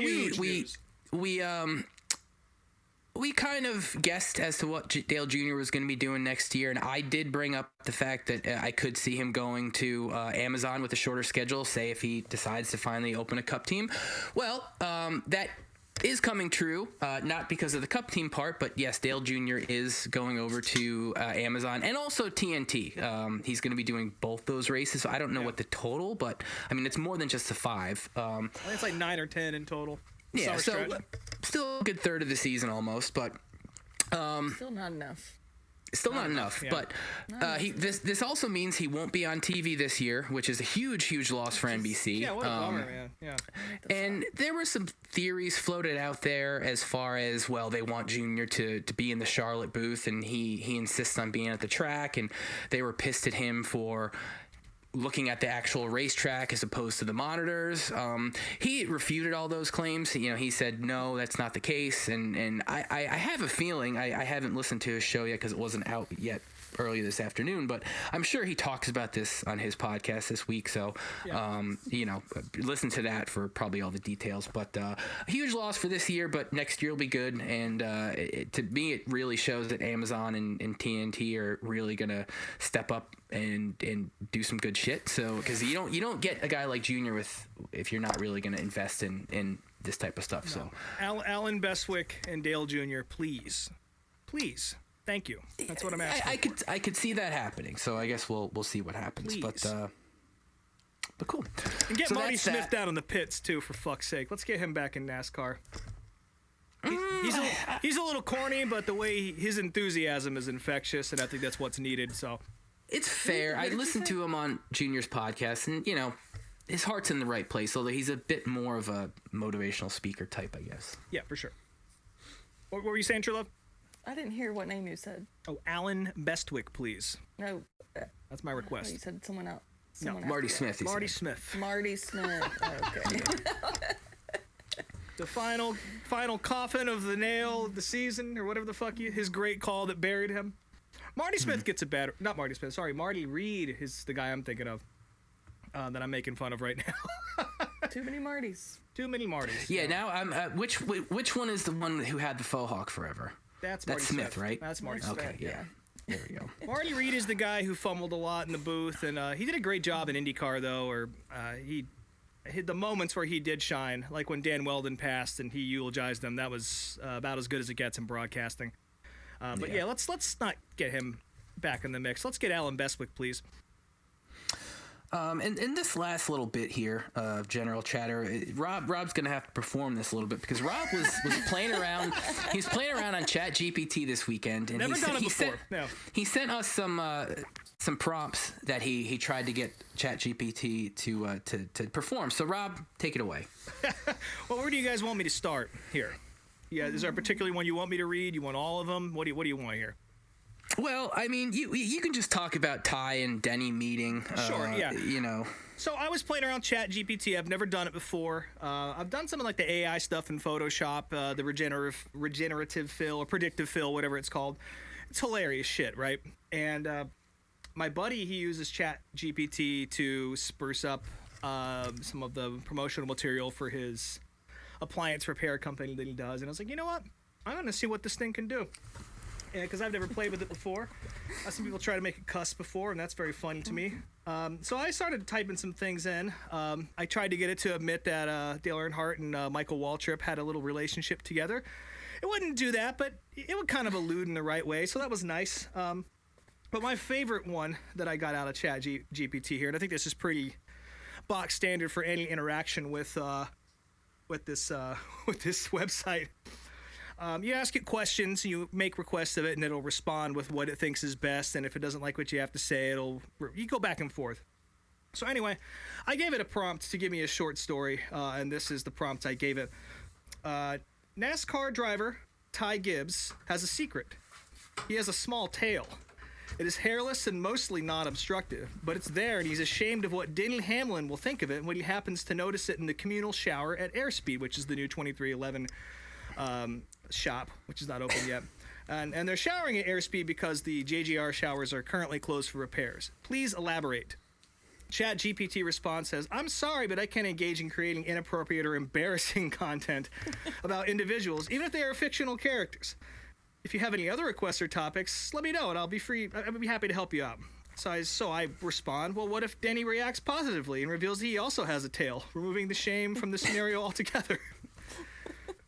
we kind of guessed as to what Dale Jr. was going to be doing next year, and I did bring up the fact that I could see him going to Amazon with a shorter schedule, say if he decides to finally open a Cup team. Well, that is coming true, not because of the Cup team part, but yes, Dale Jr. is going over to Amazon and also TNT. He's going to be doing both those races. I don't know what the total, but I mean, it's more than just the 5. I think it's like 9 or 10 in total. Yeah, so still a good third of the season almost, but still not enough. Still not enough, yeah. But this also means he won't be on TV this year, which is a huge loss for NBC. Yeah, what a bummer, man. Yeah. And there were some theories floated out there as far as, well, they want Junior to be in the Charlotte booth, and he insists on being at the track, and they were pissed at him for looking at the actual racetrack as opposed to the monitors. He refuted all those claims. He said, no, that's not the case. And I have a feeling, I haven't listened to his show yet because it wasn't out yet earlier this afternoon, but I'm sure he talks about this on his podcast this week. So, listen to that for probably all the details. But a huge loss for this year, but next year will be good. And to me, it really shows that Amazon and TNT are really going to step up and do some good shit. So, because you don't get a guy like Junior if you're not really going to invest in this type of stuff. No. So, Alan Bestwick and Dale Jr., please. Thank you. That's what I'm asking. I could see that happening. So I guess we'll see what happens. Please. But cool. And get Marty Smith down in the pits too, for fuck's sake. Let's get him back in NASCAR. He's a little corny, but the way his enthusiasm is infectious, and I think that's what's needed. So it's fair. I listened to him on Junior's podcast, and his heart's in the right place. Although he's a bit more of a motivational speaker type, I guess. Yeah, for sure. What were you saying, Truelove? I didn't hear what name you said. Oh, Alan Bestwick, please. No. That's my request. You said someone else. Marty Smith. Marty Smith. Marty Smith. Okay. The final coffin of the nail of the season, or whatever the fuck his great call that buried him. Marty Smith gets a bad... Not Marty Smith, sorry. Marty Reed is the guy I'm thinking of that I'm making fun of right now. Too many Martys. Too many Martys. Yeah, now I'm... which one is the one who had the faux hawk forever? That's Marty Smith, right? That's Marty Smith. Okay, yeah. There we go. Marty Reed is the guy who fumbled a lot in the booth, and he did a great job in IndyCar, though, or he hit the moments where he did shine, like when Dan Weldon passed and he eulogized them. That was about as good as it gets in broadcasting. But yeah, let's not get him back in the mix. Let's get Alan Bestwick, please. And in this last little bit here of general chatter, Rob's gonna have to perform this a little bit because Rob was playing around. He's playing around on ChatGPT this weekend, and Never done it before. He sent us some prompts that he tried to get ChatGPT to perform. So Rob, take it away. Well, where do you guys want me to start here? Yeah, is there a particular one you want me to read? You want all of them? What do you want here? Well, I mean, you can just talk about Ty and Denny meeting. Sure, yeah. So I was playing around ChatGPT. I've never done it before. I've done some of like the AI stuff in Photoshop, the regenerative fill or predictive fill, whatever it's called. It's hilarious shit, right? And my buddy, he uses ChatGPT to spruce up some of the promotional material for his appliance repair company that he does. And I was like, you know what? I'm going to see what this thing can do. Because I've never played with it before. I've seen people try to make it cuss before, and that's very funny to me. So I started typing some things in. I tried to get it to admit that Dale Earnhardt and Michael Waltrip had a little relationship together. It wouldn't do that, but it would kind of allude in the right way, so that was nice. But my favorite one that I got out of ChatGPT here, and I think this is pretty box standard for any interaction with this website. You ask it questions, you make requests of it, and it'll respond with what it thinks is best. And if it doesn't like what you have to say, you go back and forth. So anyway, I gave it a prompt to give me a short story, and this is the prompt I gave it. NASCAR driver Ty Gibbs has a secret. He has a small tail. It is hairless and mostly non-obstructive, but it's there, and he's ashamed of what Denny Hamlin will think of it when he happens to notice it in the communal shower at Airspeed, which is the new 2311 shop, which is not open yet. And they're showering at Airspeed because the JGR showers are currently closed for repairs. Please elaborate. ChatGPT response says, I'm sorry, but I can't engage in creating inappropriate or embarrassing content about individuals, even if they are fictional characters. If you have any other requests or topics, let me know and I'll be happy to help you out. So I respond, well, what if Denny reacts positively and reveals he also has a tail, removing the shame from the scenario altogether?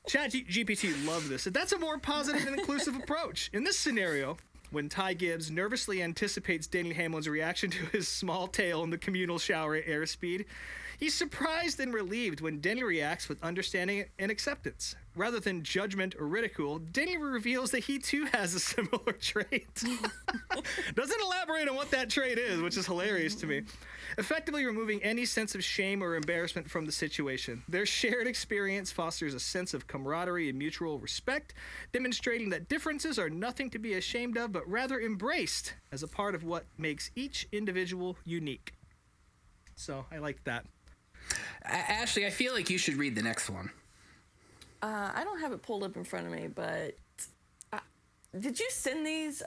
ChatGPT loved this. That's a more positive and inclusive approach. In this scenario, when Ty Gibbs nervously anticipates Denny Hamlin's reaction to his small tail in the communal shower at Airspeed, he's surprised and relieved when Denny reacts with understanding and acceptance. Rather than judgment or ridicule, Denny reveals that he too has a similar trait. Doesn't elaborate on what that trait is, which is hilarious to me. Effectively removing any sense of shame or embarrassment from the situation. Their shared experience fosters a sense of camaraderie and mutual respect, demonstrating that differences are nothing to be ashamed of, but rather embraced as a part of what makes each individual unique. So I like that. Ashley, I feel like you should read the next one. I don't have it pulled up in front of me, but did you send these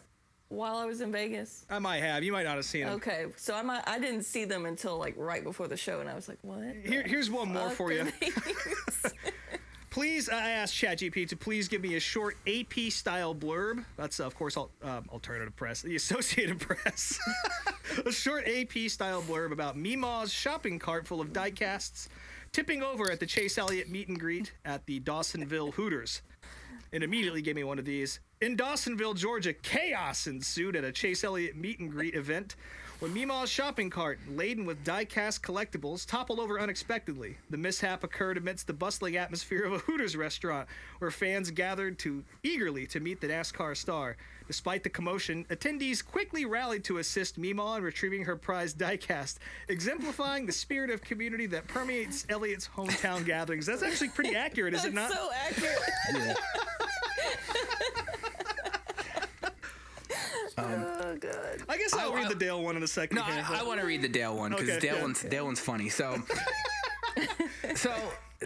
while I was in Vegas? I might have. You might not have seen them. Okay, so I didn't see them until like right before the show, and I was like, what? Here's one more for you. These? Please, I asked ChatGPT to please give me a short AP style blurb. That's, of course, alternative press, the Associated Press. A short AP style blurb about Meemaw's shopping cart full of diecasts tipping over at the Chase Elliott meet and greet at the Dawsonville Hooters. And immediately gave me one of these. In Dawsonville, Georgia, chaos ensued at a Chase Elliott meet and greet event when Meemaw's shopping cart, laden with die-cast collectibles, toppled over unexpectedly. The mishap occurred amidst the bustling atmosphere of a Hooters restaurant, where fans gathered eagerly to meet the NASCAR star. Despite the commotion, attendees quickly rallied to assist Meemaw in retrieving her prized die-cast, exemplifying the spirit of community that permeates Elliott's hometown gatherings. That's actually pretty accurate, is it not? So accurate. Yeah. Oh, good. I guess I'll read the Dale one in a second. No, I want to read the Dale one because Okay, Dale one's funny. So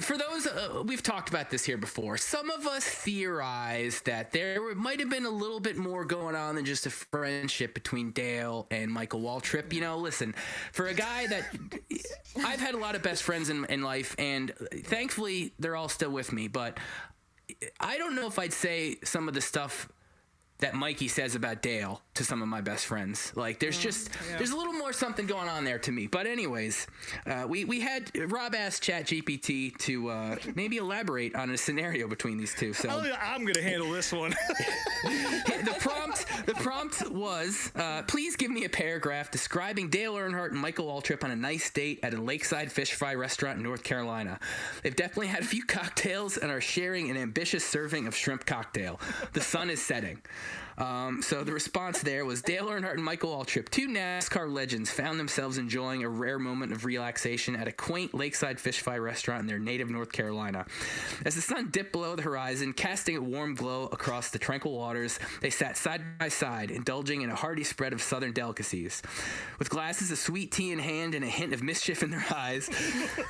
for those, we've talked about this here before. Some of us theorize that there might have been a little bit more going on than just a friendship between Dale and Michael Waltrip. You know, listen, for a guy that I've had a lot of best friends in life, and thankfully they're all still with me, but I don't know if I'd say some of the stuff that Mikey says about Dale to some of my best friends. Like, there's there's a little more something going on there to me. But anyways, we had Rob asked ChatGPT to maybe elaborate on a scenario between these two. So I'm gonna handle this one. the prompt was, please give me a paragraph describing Dale Earnhardt and Michael Waltrip on a nice date at a lakeside fish fry restaurant in North Carolina. They've definitely had a few cocktails and are sharing an ambitious serving of shrimp cocktail. The sun is setting. So the response there was Dale Earnhardt and Michael Waltrip, two NASCAR legends, found themselves enjoying a rare moment of relaxation at a quaint lakeside fish fry restaurant in their native North Carolina. As the sun dipped below the horizon, casting a warm glow across the tranquil waters, they sat side by side, indulging in a hearty spread of southern delicacies. With glasses of sweet tea in hand and a hint of mischief in their eyes,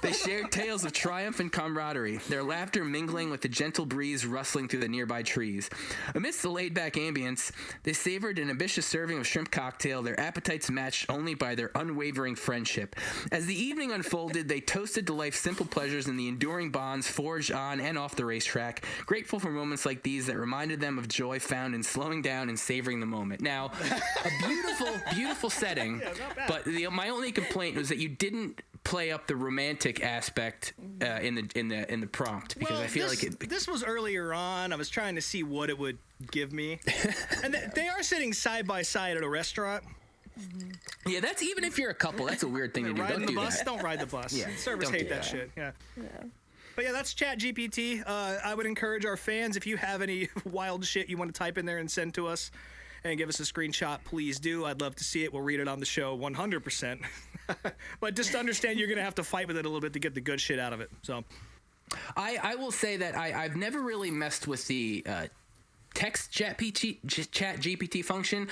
they shared tales of triumph and camaraderie, their laughter mingling with the gentle breeze rustling through the nearby trees. Amidst the laid-back ambience, they savored an ambitious serving of shrimp cocktail, their appetites matched only by their unwavering friendship. As the evening unfolded, they toasted to life's simple pleasures and the enduring bonds forged on and off the racetrack, grateful for moments like these that reminded them of joy found in slowing down and savoring the moment. Now, a beautiful, beautiful setting, but my only complaint was that you didn't play up the romantic aspect in the prompt, because I feel like this was earlier on. I was trying to see what it would give me, and they are sitting side by side at a restaurant. Yeah, that's even if you're a couple. That's a weird thing to do. Riding Don't the do bus? that. Don't ride the bus. Yeah, Servers don't hate do that that. shit. Yeah. But yeah, that's ChatGPT. I would encourage our fans, if you have any wild shit you want to type in there and send to us and give us a screenshot, please do. I'd love to see it. We'll read it on the show 100%. But just understand you're going to have to fight with it a little bit to get the good shit out of it. So I will say that I've never really messed with the text ChatGPT function.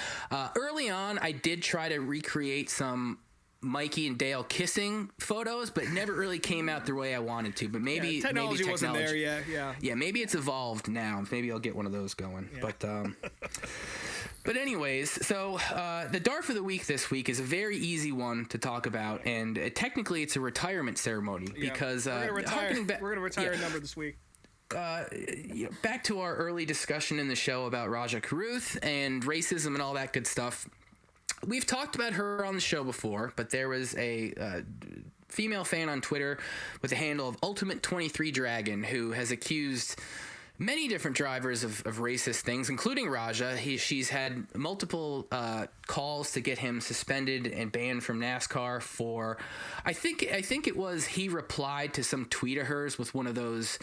Early on, I did try to recreate some Mikey and Dale kissing photos, but it never really came out the way I wanted to. But maybe technology wasn't there yet. Yeah, maybe it's evolved now. Maybe I'll get one of those going. Yeah. But anyways, so the DARF of the week this week is a very easy one to talk about, and technically it's a retirement ceremony because we're going to retire a number this week. Back to our early discussion in the show about Raja Karuth and racism and all that good stuff. We've talked about her on the show before, but there was a female fan on Twitter with the handle of Ultimate23Dragon who has accused many different drivers of racist things, including Raja. She's had multiple calls to get him suspended and banned from NASCAR for, I think it was, he replied to some tweet of hers with one of those,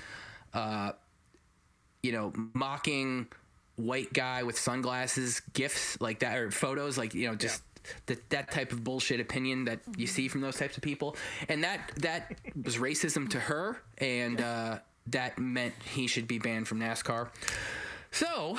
mocking white guy with sunglasses gifs like that, or photos, like, just that type of bullshit opinion that you see from those types of people. And that was racism to her, and that meant he should be banned from NASCAR. So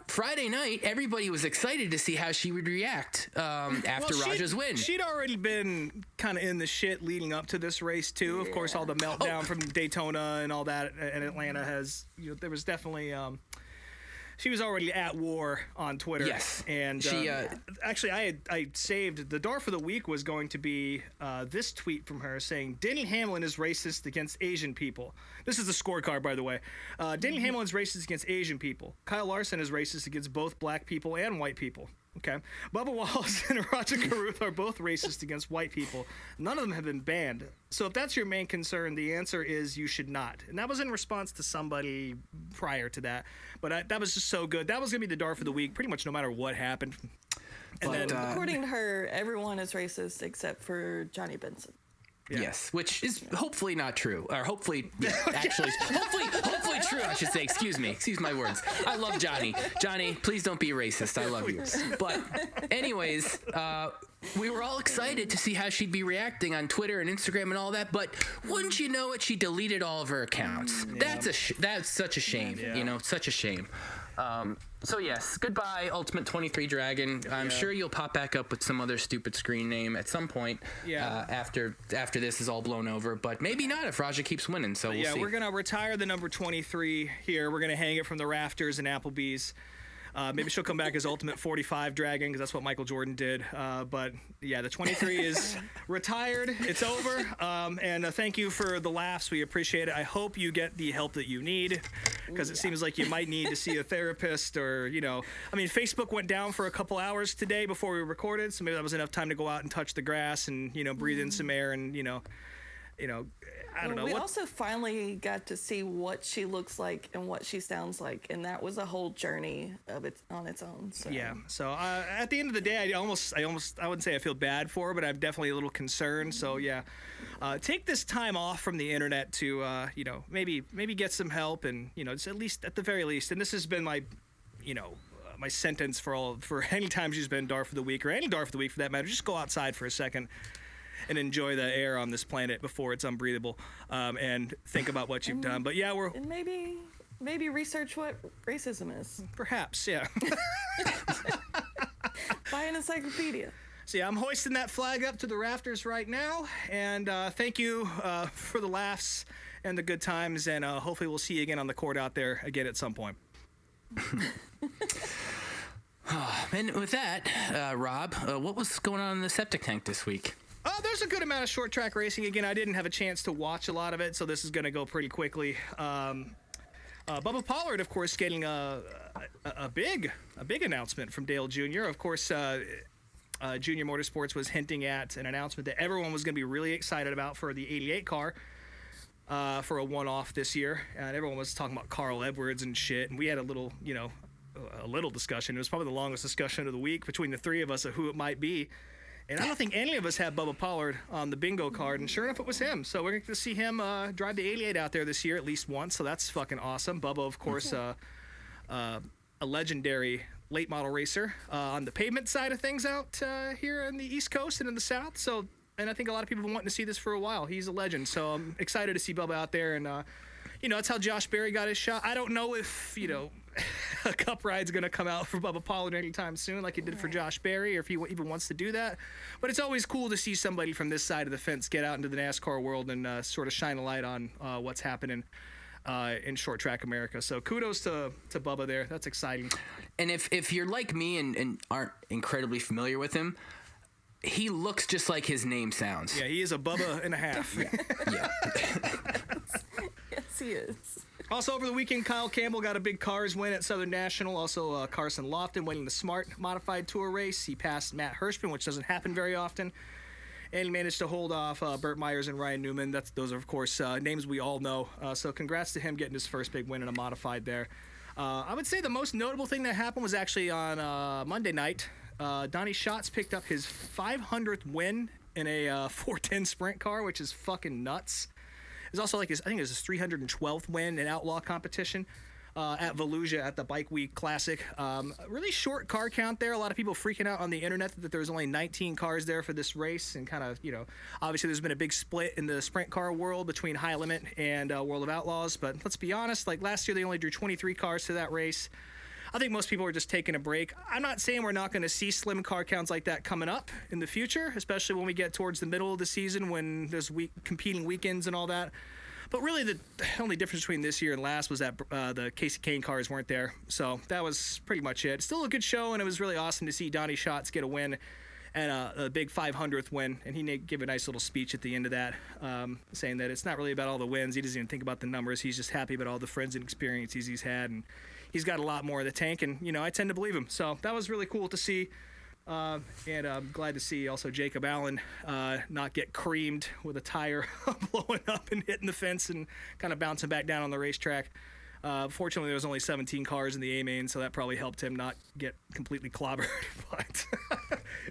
Friday night, everybody was excited to see how she would react after Raja's win. She'd already been kind of in the shit leading up to this race too. Of course, all the meltdown from Daytona and all that, and Atlanta has, there was definitely she was already at war on Twitter. Yes. And She, actually, I saved the DARF of the week was going to be this tweet from her saying, Denny Hamlin is racist against Asian people. This is the scorecard, by the way. Denny Hamlin's racist against Asian people. Kyle Larson is racist against both black people and white people. Okay. Bubba Wallace and Raja Karuth are both racist against white people. None of them have been banned. So if that's your main concern, the answer is you should not. And that was in response to somebody prior to that. But that was just so good. That was going to be the DARF of the week, pretty much no matter what happened. And But, then, According to her, everyone is racist except for Johnny Benson. Yes, which is hopefully not true, or hopefully, actually, hopefully true. I should say. Excuse my words. I love Johnny. Johnny, please don't be racist. I love you. But, anyways, we were all excited to see how she'd be reacting on Twitter and Instagram and all that. But wouldn't you know it, she deleted all of her accounts. That's such a shame. You know, such a shame. So yes, goodbye, Ultimate 23 Dragon. I'm sure you'll pop back up with some other stupid screen name at some point. After this is all blown over, but maybe not if Raja keeps winning. So we'll see. We're gonna retire the number 23 here. We're gonna hang it from the rafters in Applebee's. Maybe she'll come back as Ultimate 45 Dragon because that's what Michael Jordan did. But yeah, the 23 is retired. It's over. And thank you for the laughs. We appreciate it. I hope you get the help that you need because it seems like you might need to see a therapist or, I mean, Facebook went down for a couple hours today before we recorded. So maybe that was enough time to go out and touch the grass and, breathe in some air and, I don't know. We also finally got to see what she looks like and what she sounds like, and that was a whole journey on its own. So. Yeah. So at the end of the day, I wouldn't say I feel bad for her, but I'm definitely a little concerned. So yeah, take this time off from the internet to maybe get some help and just at the very least. And this has been my my sentence for any time she's been DARF of the week or any DARF of the week for that matter. Just go outside for a second and enjoy the air on this planet before it's unbreathable, and think about what you've done. But yeah, and maybe research what racism is. Perhaps, yeah. Buy an encyclopedia. So yeah, I'm hoisting that flag up to the rafters right now, and thank you for the laughs and the good times, and hopefully we'll see you again on the court out there again at some point. And with that, Rob, what was going on in the septic tank this week? There's a good amount of short track racing. Again, I didn't have a chance to watch a lot of it, so this is going to go pretty quickly. Bubba Pollard, of course, getting a big announcement from Dale Jr. Of course, Junior Motorsports was hinting at an announcement that everyone was going to be really excited about for the 88 car for a one-off this year. And everyone was talking about Carl Edwards and shit, and we had a little discussion. It was probably the longest discussion of the week between the three of us of who it might be. And I don't think any of us had Bubba Pollard on the bingo card, and sure enough, it was him. So we're going to see him drive the 88 out there this year at least once, so that's fucking awesome. Bubba, of course, a legendary late model racer on the pavement side of things out here on the East Coast and in the South. So, and I think a lot of people have been wanting to see this for a while. He's a legend, so I'm excited to see Bubba out there. And, that's how Josh Berry got his shot. I don't know if, a cup ride's going to come out for Bubba Pollard anytime soon like it did for Josh Berry, or if he even wants to do that. But it's always cool to see somebody from this side of the fence get out into the NASCAR world and sort of shine a light on what's happening in short track America. So kudos to Bubba there. That's exciting. And if you're like me and aren't incredibly familiar with him, he looks just like his name sounds. Yeah, he is a Bubba and a half. Yeah. Yes, he is. Also, over the weekend, Kyle Campbell got a big cars win at Southern National. Also, Carson Lofton winning the Smart Modified Tour race. He passed Matt Hirschman, which doesn't happen very often. And he managed to hold off Burt Myers and Ryan Newman. Those are, of course, names we all know. So congrats to him getting his first big win in a modified there. I would say the most notable thing that happened was actually on Monday night. Donnie Schatz picked up his 500th win in a 410 sprint car, which is fucking nuts. It's also like I think it was his 312th win in outlaw competition at Volusia at the Bike Week Classic. Really short car count there. A lot of people freaking out on the internet that there was only 19 cars there for this race, and kind of, obviously there's been a big split in the sprint car world between High Limit and World of Outlaws. But let's be honest, like last year they only drew 23 cars to that race. I think most people are just taking a break. I'm not saying we're not going to see slim car counts like that coming up in the future, especially when we get towards the middle of the season when there's competing weekends and all that. But really, the only difference between this year and last was that the Casey Kane cars weren't there. So that was pretty much it. Still a good show, and it was really awesome to see Donnie Schatz get a win and a big 500th win. And he gave a nice little speech at the end of that, saying that it's not really about all the wins. He doesn't even think about the numbers. He's just happy about all the friends and experiences he's had, and he's got a lot more in the tank. And I tend to believe him. So that was really cool to see. And I'm glad to see also Jacob Allen not get creamed with a tire blowing up and hitting the fence and kind of bouncing back down on the racetrack. Fortunately, there was only 17 cars in the A-main, so that probably helped him not get completely clobbered. But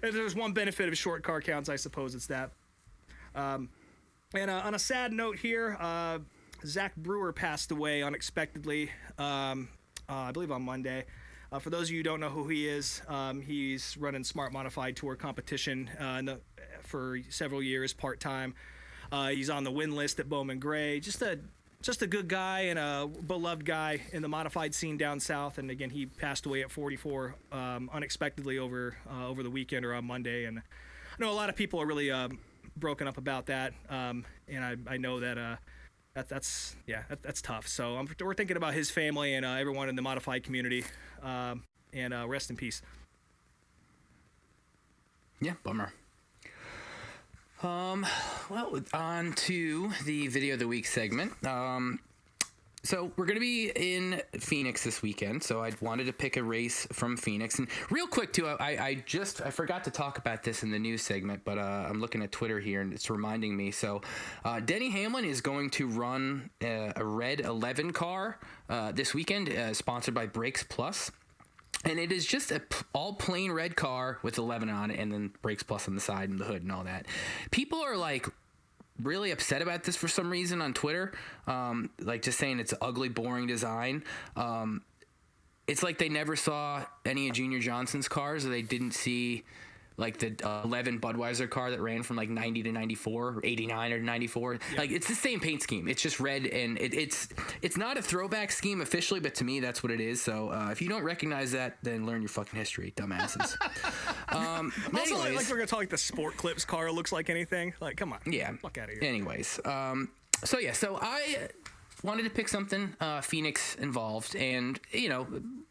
if there's one benefit of short car counts, I suppose it's that. And on a sad note here, Zach Brewer passed away unexpectedly, I believe on Monday. For those of you who don't know who he is, he's running Smart Modified Tour competition for several years, part-time. He's on the win list at Bowman Gray. Just a good guy and a beloved guy in the modified scene down south. And again, he passed away at 44 unexpectedly over the weekend or on Monday. And I know a lot of people are really broken up about that. And I know that that's tough. So we're thinking about his family and everyone in the modified community. And rest in peace. Yeah, bummer. Well, on to the video of the week segment. So we're going to be in Phoenix this weekend, so I wanted to pick a race from Phoenix. And real quick, too, I forgot to talk about this in the news segment, but I'm looking at Twitter here, and it's reminding me. So Denny Hamlin is going to run a red 11 car this weekend, sponsored by Brakes Plus. And it is just a all plain red car with 11 on it, and then Brakes Plus on the side and the hood and all that. People are like really upset about this for some reason on Twitter, like just saying it's an ugly, boring design. It's like they never saw any of Junior Johnson's cars, or they didn't see like the 11 Budweiser car that ran from like 90 to 94, or 89 or 94. Yeah. Like it's the same paint scheme. It's just red, and it's not a throwback scheme officially, but to me that's what it is. So if you don't recognize that, then learn your fucking history, dumbasses. Also, like we're gonna talk like the Sport Clips car looks like anything. Like, come on, yeah, fuck out of here. Anyways, so I wanted to pick something Phoenix involved, and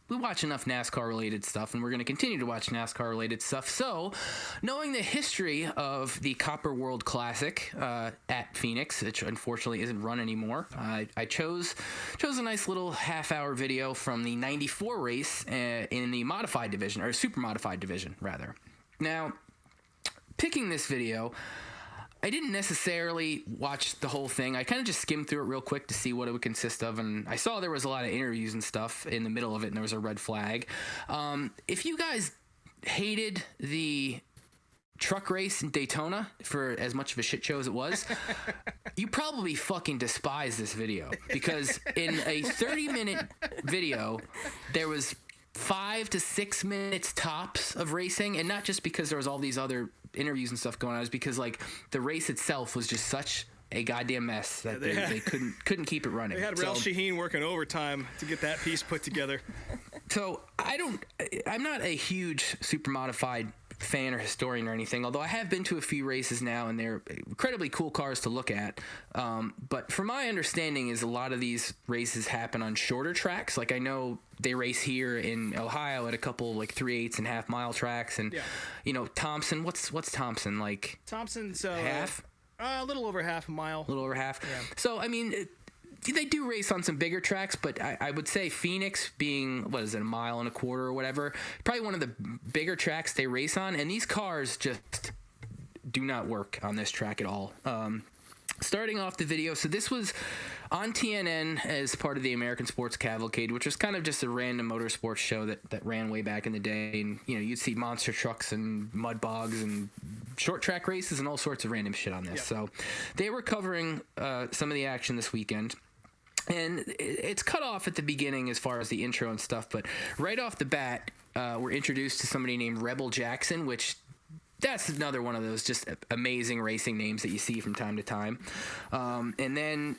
we watch enough NASCAR related stuff, and we're going to continue to watch NASCAR related stuff. So knowing the history of the Copper World Classic at Phoenix, which unfortunately isn't run anymore, I chose a nice little half-hour video from the 94 race in the modified division, or super modified division rather. Now, picking this video, I didn't necessarily watch the whole thing. I kind of just skimmed through it real quick to see what it would consist of, and I saw there was a lot of interviews and stuff in the middle of it, and there was a red flag. If you guys hated the truck race in Daytona for as much of a shit show as it was, you probably fucking despise this video, because in a 30-minute video, there was 5 to 6 minutes tops of racing, and not just because there was all these other interviews and stuff going on, it was because like the race itself was just such a goddamn mess that they couldn't keep it running. They had Ralph Sheheen working overtime to get that piece put together. So I'm not a huge super modified fan or historian or anything, although I have been to a few races now, and they're incredibly cool cars to look at. But from my understanding is a lot of these races happen on shorter tracks. Like I know they race here in Ohio at a couple like 3/8 and half-mile tracks, and Thompson. What's Thompson like? Thompson's half. A little over half a mile. A little over half. Yeah. So I mean, they do race on some bigger tracks, but I would say Phoenix being, what is it, 1.25 miles or whatever, probably one of the bigger tracks they race on, and these cars just do not work on this track at all. Starting off the video, so this was on TNN as part of the American Sports Cavalcade, which was kind of just a random motorsports show that ran way back in the day, and you'd see monster trucks and mud bogs and short track races and all sorts of random shit on this. Yep. So they were covering some of the action this weekend. And it's cut off at the beginning as far as the intro and stuff, but right off the bat, we're introduced to somebody named Rebel Jackson, which that's another one of those just amazing racing names that you see from time to time. And then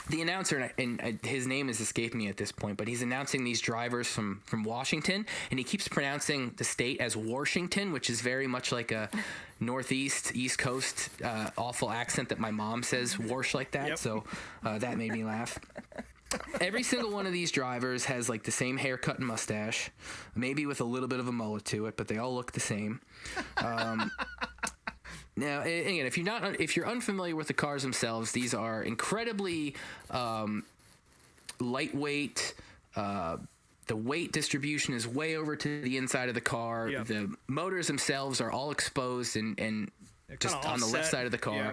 the announcer, and his name has escaped me at this point, but he's announcing these drivers from Washington, and he keeps pronouncing the state as Washington, which is very much like a Northeast, East Coast awful accent that my mom says "warsh" like that. Yep. So that made me laugh. Every single one of these drivers has like the same haircut and mustache, maybe with a little bit of a mullet to it, but they all look the same. Now, again, if you're unfamiliar with the cars themselves, these are incredibly lightweight. The weight distribution is way over to the inside of the car. Yep. The motors themselves are all exposed and just on the left side of the car. Yeah.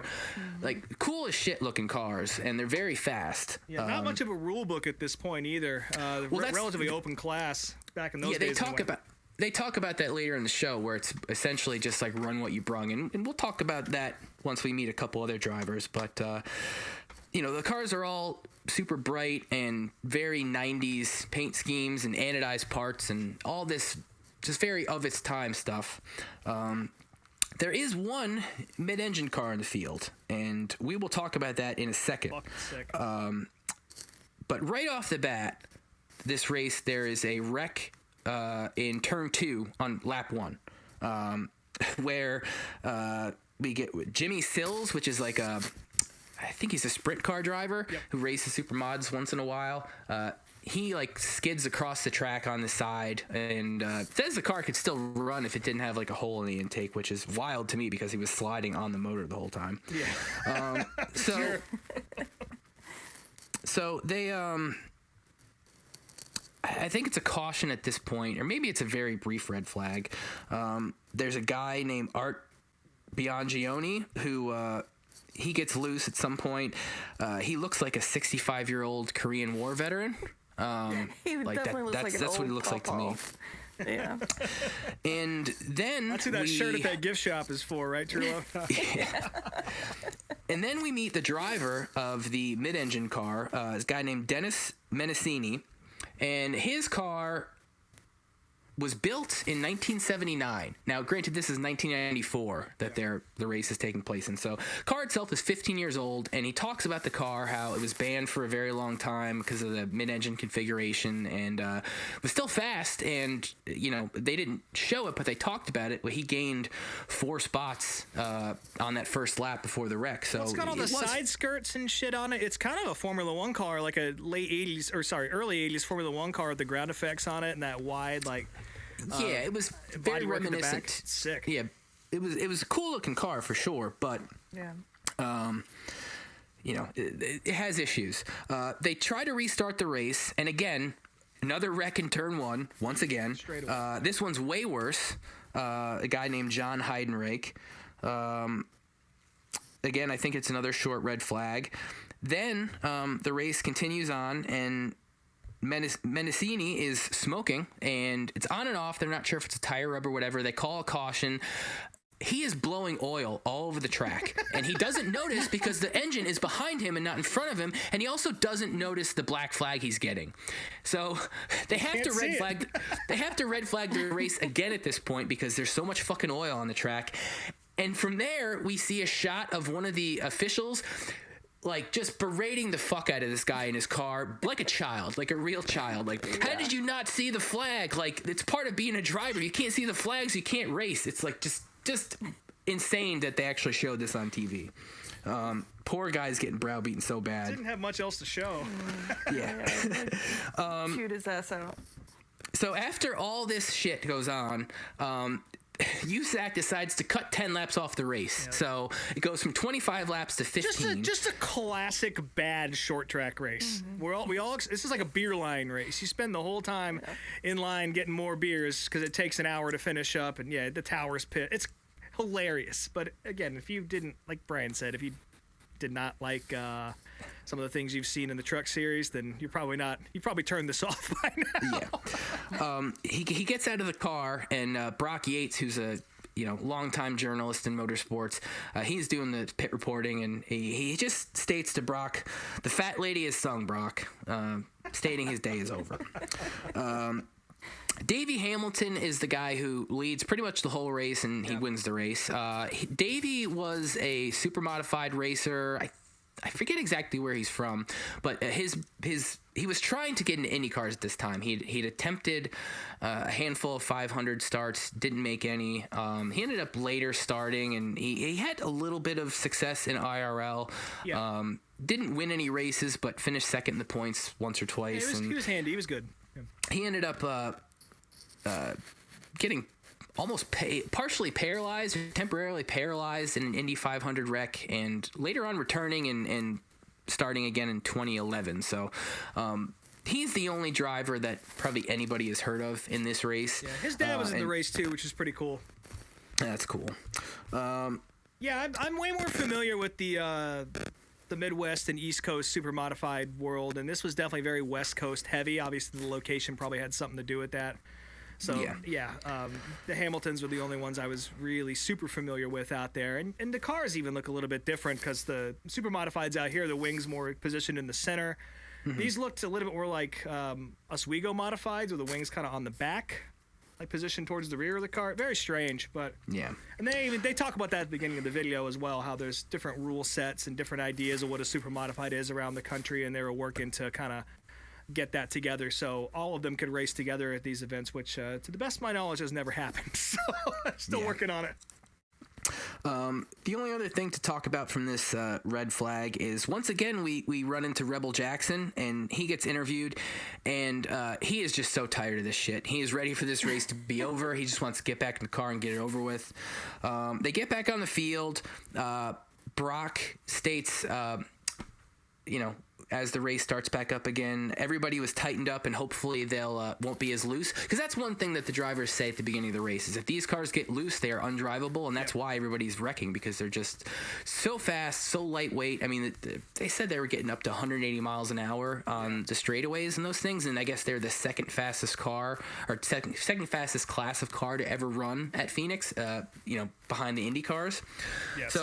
Like, cool as shit looking cars, and they're very fast. Yeah, not much of a rule book at this point either. Relatively open class back in those days. They talk about that later in the show, where it's essentially just like run what you brung, and we'll talk about that once we meet a couple other drivers. But the cars are all super bright and very 90s paint schemes and anodized parts and all this just very of its time stuff. There is one mid-engine car in the field, and we will talk about that in a second. Fucking sick. But right off the bat, this race, there is a wreck in turn 2 on lap 1, where we get Jimmy Sills, which is like I think he's a sprint car driver who races supermods once in a while. He like skids across the track on the side and says the car could still run if it didn't have like a hole in the intake, which is wild to me because he was sliding on the motor the whole time. Yeah. So they I think it's a caution at this point, or maybe it's a very brief red flag. There's a guy named Art Biangioni who he gets loose at some point. He looks like a 65-year-old Korean War veteran. He definitely looks like an that's old what he looks like to me. Yeah. And then that's who that shirt at that gift shop is for, right, Truelove? Yeah. And then we meet the driver of the mid-engine car, this guy named Dennis Menesini, and his car was built in 1979. Now, granted, this is 1994 that the race is taking place in. So, car itself is 15 years old, and he talks about the car, how it was banned for a very long time because of the mid-engine configuration, and was still fast. And they didn't show it, but they talked about it. But he gained 4 spots on that first lap before the wreck. So it's got all the side skirts and shit on it. It's kind of a Formula One car, like a early '80s Formula One car with the ground effects on it and that wide yeah, it was very reminiscent. Sick. Yeah, it was a cool looking car for sure, but it has issues. They try to restart the race, and again, another wreck in turn 1. Once again, this one's way worse. A guy named John Heidenreich. Again, I think it's another short red flag. Then the race continues on, and Menesini is smoking, and it's on and off. They're not sure if it's a tire rub or whatever. They call a caution. He is blowing oil all over the track, and he doesn't notice because the engine is behind him and not in front of him, and he also doesn't notice the black flag he's getting. So they have to red flag. They have to red flag the race again at this point because there's so much fucking oil on the track. And from there, we see a shot of one of the officials like just berating the fuck out of this guy in his car like a child, like a real child. Like, how did you not see the flag? Like, it's part of being a driver. You can't see the flags, you can't race. It's like just insane that they actually showed this on TV. Poor guy's getting browbeaten so bad. Didn't have much else to show. Yeah. Shoot his ass out. So after all this shit goes on, USAC decides to cut 10 laps off the race. Yeah. So it goes from 25 laps to 15. Just a classic bad short track race. Mm-hmm. This is like a beer line race. You spend the whole time in line getting more beers because it takes an hour to finish up, and the tower's pit. It's hilarious. But again, if you didn't, like Brian said, if you did not like some of the things you've seen in the truck series, then you probably turned this off by now. Yeah. He gets out of the car, and Brock Yates, who's a longtime journalist in motorsports, he's doing the pit reporting, and he just states to Brock, the fat lady has sung, Brock, stating his day is over. Davey Hamilton is the guy who leads pretty much the whole race, and he wins the race. Davey was a super modified racer. I I forget exactly where he's from, but he was trying to get into Indy cars at this time. He'd attempted a handful of 500 starts, didn't make any. He ended up later starting, and he had a little bit of success in IRL. Yeah. Didn't win any races, but finished second in the points once or twice. He was handy. He was good. Yeah. He ended up getting almost partially paralyzed, or temporarily paralyzed in an Indy 500 wreck, and later on returning and starting again in 2011. So he's the only driver that probably anybody has heard of in this race. Yeah, his dad was in the race too, which is pretty cool. That's cool. Yeah, I'm way more familiar with the Midwest and East Coast super modified world, and this was definitely very West Coast heavy. Obviously, the location probably had something to do with that. So, the Hamiltons were the only ones I was really super familiar with out there. And the cars even look a little bit different because the super modifieds out here, the wings more positioned in the center. Mm-hmm. These looked a little bit more like Oswego modifieds, with the wings kind of on the back, like positioned towards the rear of the car. Very strange, but yeah. And they talk about that at the beginning of the video as well, how there's different rule sets and different ideas of what a super modified is around the country, and they were working to kind of get that together so all of them could race together at these events, which to the best of my knowledge has never happened. So I'm still working on it. The only other thing to talk about from this red flag is, once again, we run into Rebel Jackson, and he gets interviewed, and he is just so tired of this shit. He is ready for this race to be over. He just wants to get back in the car and get it over with. They get back on the field. Brock states, as the race starts back up again, everybody was tightened up, and hopefully they'll won't be as loose. Because that's one thing that the drivers say at the beginning of the race, is if these cars get loose, they are undrivable, and that's why everybody's wrecking, because they're just so fast, so lightweight. I mean, they said they were getting up to 180 miles an hour on the straightaways and those things, and I guess they're the second fastest car, or second fastest class of car to ever run at Phoenix, behind the Indy cars. Yes,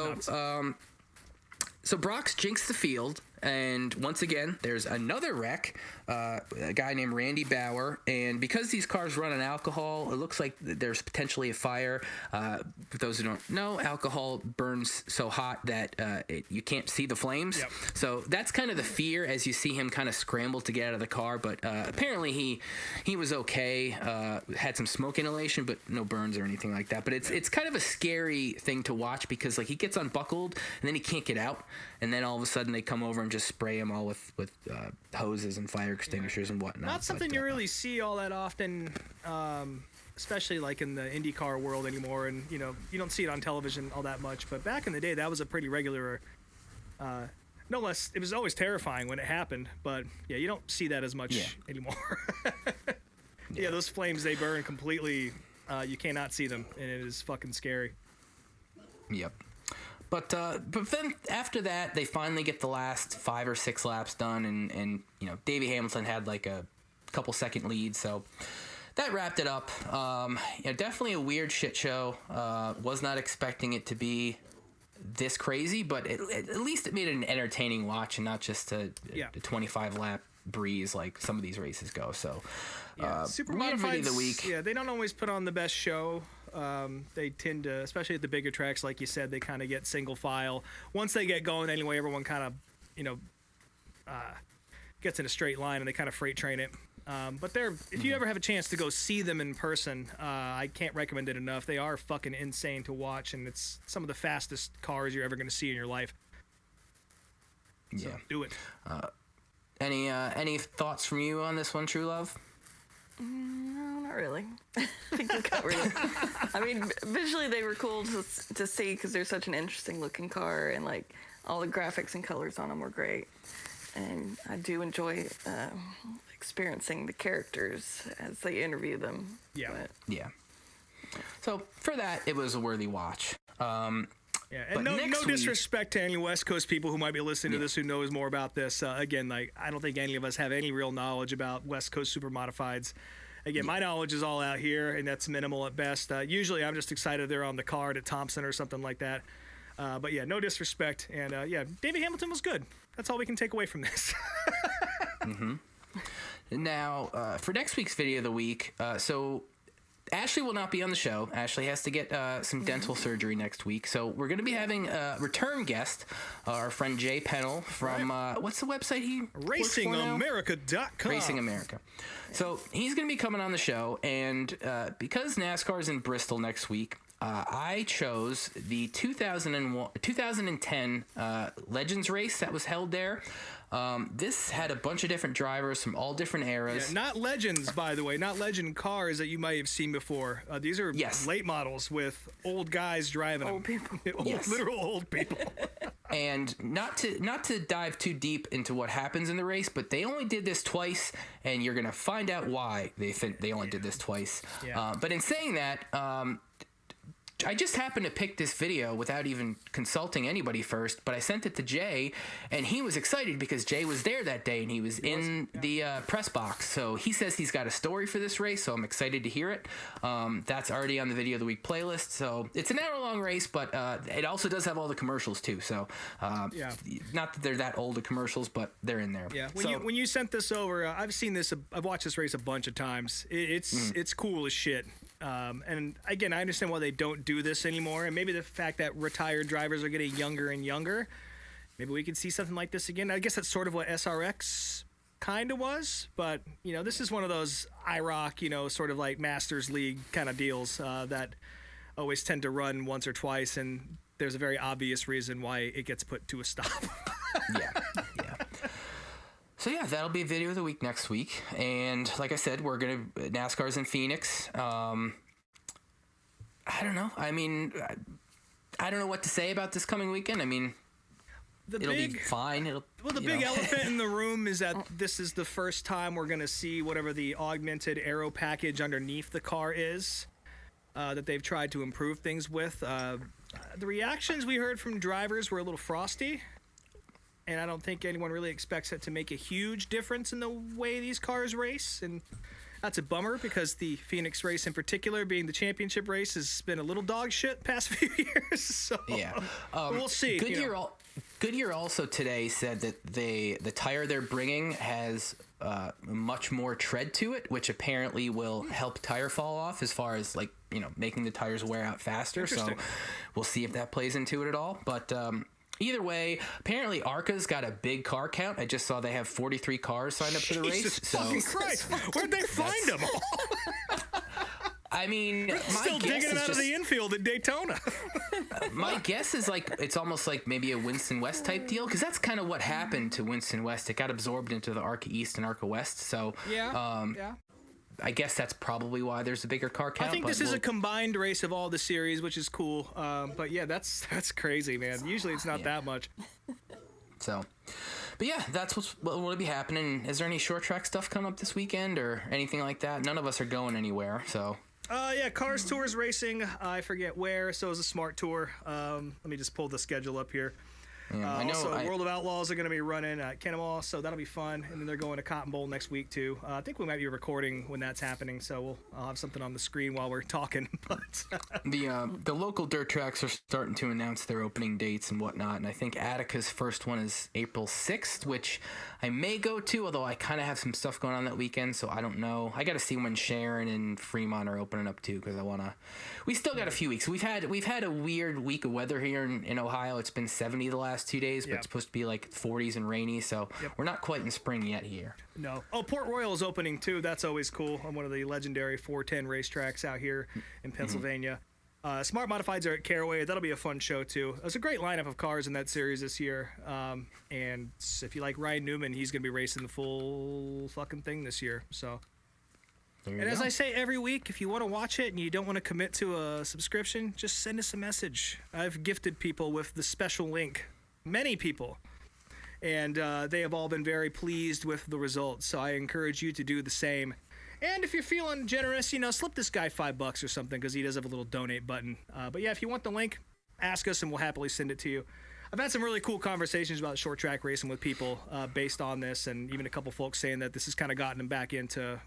so Brock's jinxed the field, and once again, there's another wreck, a guy named Randy Bauer, and because these cars run on alcohol, it looks like there's potentially a fire. For those who don't know, alcohol burns so hot that you can't see the flames. Yep. So that's kind of the fear as you see him kind of scramble to get out of the car, but apparently he was okay, had some smoke inhalation, but no burns or anything like that. But it's kind of a scary thing to watch, because like he gets unbuckled and then he can't get out, and then all of a sudden they come over and just spray him all with hoses and fire extinguishers and whatnot. Not something you really see all that often, especially like in the IndyCar world anymore, and you don't see it on television all that much. But back in the day, that was a pretty regular, no less. It was always terrifying when it happened, but yeah, you don't see that as much anymore. Yeah, those flames, they burn completely. You cannot see them, and it is fucking scary. Yep. But then after that, they finally get the last 5 or 6 laps done, and Davey Hamilton had like a couple second lead, so that wrapped it up. Definitely a weird shit show. Was not expecting it to be this crazy, but at least it made it an entertaining watch and not just a 25 lap breeze like some of these races go. So super weird video of the week. Yeah, they don't always put on the best show. They tend to, especially at the bigger tracks, like you said, they kind of get single file. Once they get going anyway, everyone kind of, gets in a straight line, and they kind of freight train it. But if you ever have a chance to go see them in person, I can't recommend it enough. They are fucking insane to watch, and it's some of the fastest cars you're ever going to see in your life. So, do it. Any thoughts from you on this one, Truelove? No, not really. I think we covered it. I mean, visually they were cool to see, because they're such an interesting looking car, and like all the graphics and colors on them were great. And I do enjoy experiencing the characters as they interview them. Yeah. Yeah. So for that, it was a worthy watch. And no disrespect to any West Coast people who might be listening to this who knows more about this. Again, like I don't think any of us have any real knowledge about West Coast super modifieds. Again, my knowledge is all out here, and that's minimal at best. Usually, I'm just excited they're on the card at Thompson or something like that. But yeah, no disrespect. And Davey Hamilton was good. That's all we can take away from this. Now, for next week's video of the week, so Ashley will not be on the show. Ashley has to get some dental surgery next week. So we're going to be having a return guest, our friend Jay Pennell from, what's the website he works for now? RacingAmerica.com. Racing America. So he's going to be coming on the show. And because NASCAR's in Bristol next week, I chose the 2010 Legends race that was held there. This had a bunch of different drivers from all different eras. Yeah, not Legends, by the way, not Legend cars that you might have seen before. These are late models with old guys driving Old them. people. Literal old people. And not to dive too deep into what happens in the race, but they only did this twice, and you're gonna find out why they only did this twice. Yeah. But in saying that, I just happened to pick this video without even consulting anybody first, but I sent it to Jay, and he was excited because Jay was there that day, and he was in the press box. So he says he's got a story for this race, so I'm excited to hear it. That's already on the Video of the Week playlist. So it's an hour-long race, but it also does have all the commercials, too. So not that they're that old, the commercials, but they're in there. Yeah, when you sent this over, I've watched this race a bunch of times. It's cool as shit. And again, I understand why they don't do this anymore, and maybe the fact that retired drivers are getting younger and younger. Maybe we could see something like this again. I guess that's sort of what SRX kind of was, but this is one of those IROC, sort of like Masters League kind of deals that always tend to run once or twice, and there's a very obvious reason why it gets put to a stop. Yeah. So yeah, that'll be Video of the Week next week, and like I said, NASCAR's in Phoenix. I don't know. I mean, I don't know what to say about this coming weekend. I mean, it'll be fine. The big elephant in the room is that this is the first time we're going to see whatever the augmented aero package underneath the car is that they've tried to improve things with. The reactions we heard from drivers were a little frosty, and I don't think anyone really expects it to make a huge difference in the way these cars race. And that's a bummer because the Phoenix race in particular, being the championship race, has been a little dog shit past few years. So we'll see. Goodyear also today said that the tire they're bringing has much more tread to it, which apparently will help tire fall off as far as making the tires wear out faster. So we'll see if that plays into it at all. But either way, apparently ARCA's got a big car count. I just saw they have 43 cars signed up for the race. Jesus fucking Christ! Where'd they find them all? I mean, still digging them out of the infield at Daytona. My guess is it's almost like maybe a Winston West type deal, because that's kind of what happened to Winston West. It got absorbed into the ARCA East and ARCA West. So I guess that's probably why there's a bigger car count. I think this is a combined race of all the series, which is cool. But yeah, that's crazy, man. Usually it's not that much. So, but yeah, that's what will be happening. Is there any short track stuff coming up this weekend or anything like that? None of us are going anywhere, so. Yeah, Cars Tours racing. I forget where. So is a Smart Tour. Let me just pull the schedule up here. Yeah, I know. Also, World of Outlaws are going to be running at Kennewaw, so that'll be fun. And then they're going to Cotton Bowl next week too. I think we might be recording when that's happening, so I'll have something on the screen while we're talking. But the local dirt tracks are starting to announce their opening dates and whatnot, and I think Attica's first one is April 6th, which I may go to, although I kind of have some stuff going on that weekend, so I don't know. I got to see when Sharon and Fremont are opening up too, because we still got a few weeks. We've had a weird week of weather here in Ohio. It's been 70 the last 2 days, but it's supposed to be like 40s and rainy, so we're not quite in spring yet here. No. Oh, Port Royal is opening too. That's always cool on one of the legendary 410 racetracks out here in Pennsylvania. Smart Modifieds are at Caraway. That'll be a fun show too. There's a great lineup of cars in that series this year. And if you like Ryan Newman, he's going to be racing the full fucking thing this year. So. As I say every week, if you want to watch it and you don't want to commit to a subscription, just send us a message. I've gifted people with the special link. Many people. And they have all been very pleased with the results. So I encourage you to do the same. And if you're feeling generous, slip this guy $5 or something, because he does have a little donate button. But yeah, if you want the link, ask us and we'll happily send it to you. I've had some really cool conversations about short track racing with people based on this, and even a couple folks saying that this has kind of gotten them back into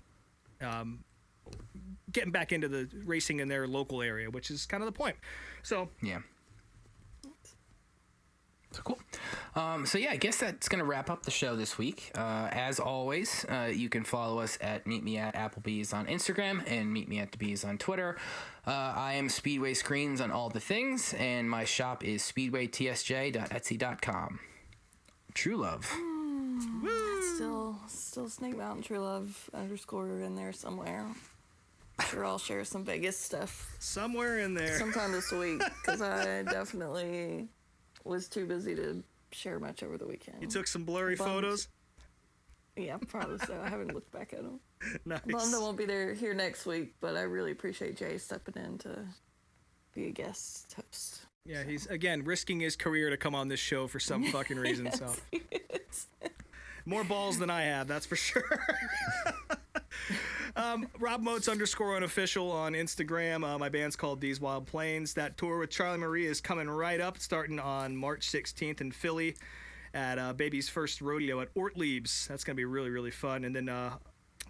getting back into the racing in their local area, which is kind of the point. So yeah. So cool. So yeah, I guess that's going to wrap up the show this week. As always, you can follow us at Meet Me at Applebee's on Instagram and Meet Me at the Bees on Twitter. I am Speedway Screens on all the things, and my shop is speedwaytsj.etsy.com. Truelove. Still Snake Mountain Truelove _ in there somewhere. Sure, I'll share some Vegas stuff Somewhere in there. sometime this week because I definitely was too busy to share much over the weekend. You took some blurry photos? Yeah, probably so. I haven't looked back at them. Nice. Bummed I won't be here next week, but I really appreciate Jay stepping in to be a guest host. Yeah, he's, again, risking his career to come on this show for some fucking reason, so. More balls than I have, that's for sure. Rob Motes _ unofficial on Instagram. My band's called These Wild Plains. That tour with Charlie Marie is coming right up, starting on March 16th in Philly at Baby's First Rodeo at Ortlieb's. That's going to be really, really fun. And then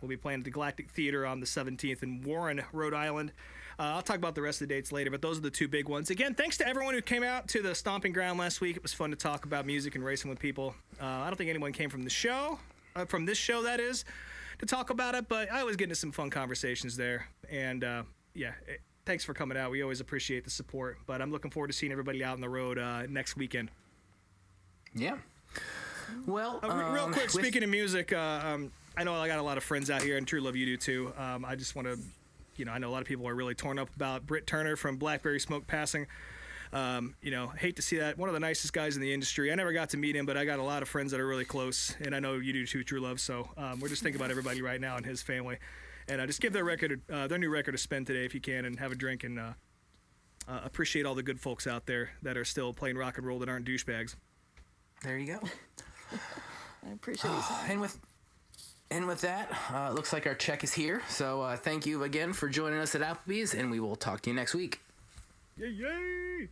we'll be playing at the Galactic Theater on the 17th in Warren, Rhode Island. I'll talk about the rest of the dates later, but those are the two big ones. Again, thanks to everyone who came out to the Stomping Ground last week. It was fun to talk about music and racing with people. I don't think anyone came from the show, from this show, that is, to talk about it, but I always get into some fun conversations there. And thanks for coming out. We always appreciate the support, but I'm looking forward to seeing everybody out on the road next weekend. Yeah. Well, real quick, speaking of music, I know I got a lot of friends out here, and Truelove, you do too. I just want to, I know a lot of people are really torn up about Britt Turner from Blackberry Smoke passing. Hate to see that. One of the nicest guys in the industry. I never got to meet him, but I got a lot of friends that are really close, and I know you do too, Truelove. So we're just thinking about everybody right now and his family, and just give their new record a spin today if you can, and have a drink, and appreciate all the good folks out there that are still playing rock and roll that aren't douchebags. There you go. I appreciate you saying that. And with that, it looks like our check is here. So thank you again for joining us at Applebee's, and we will talk to you next week. Yay!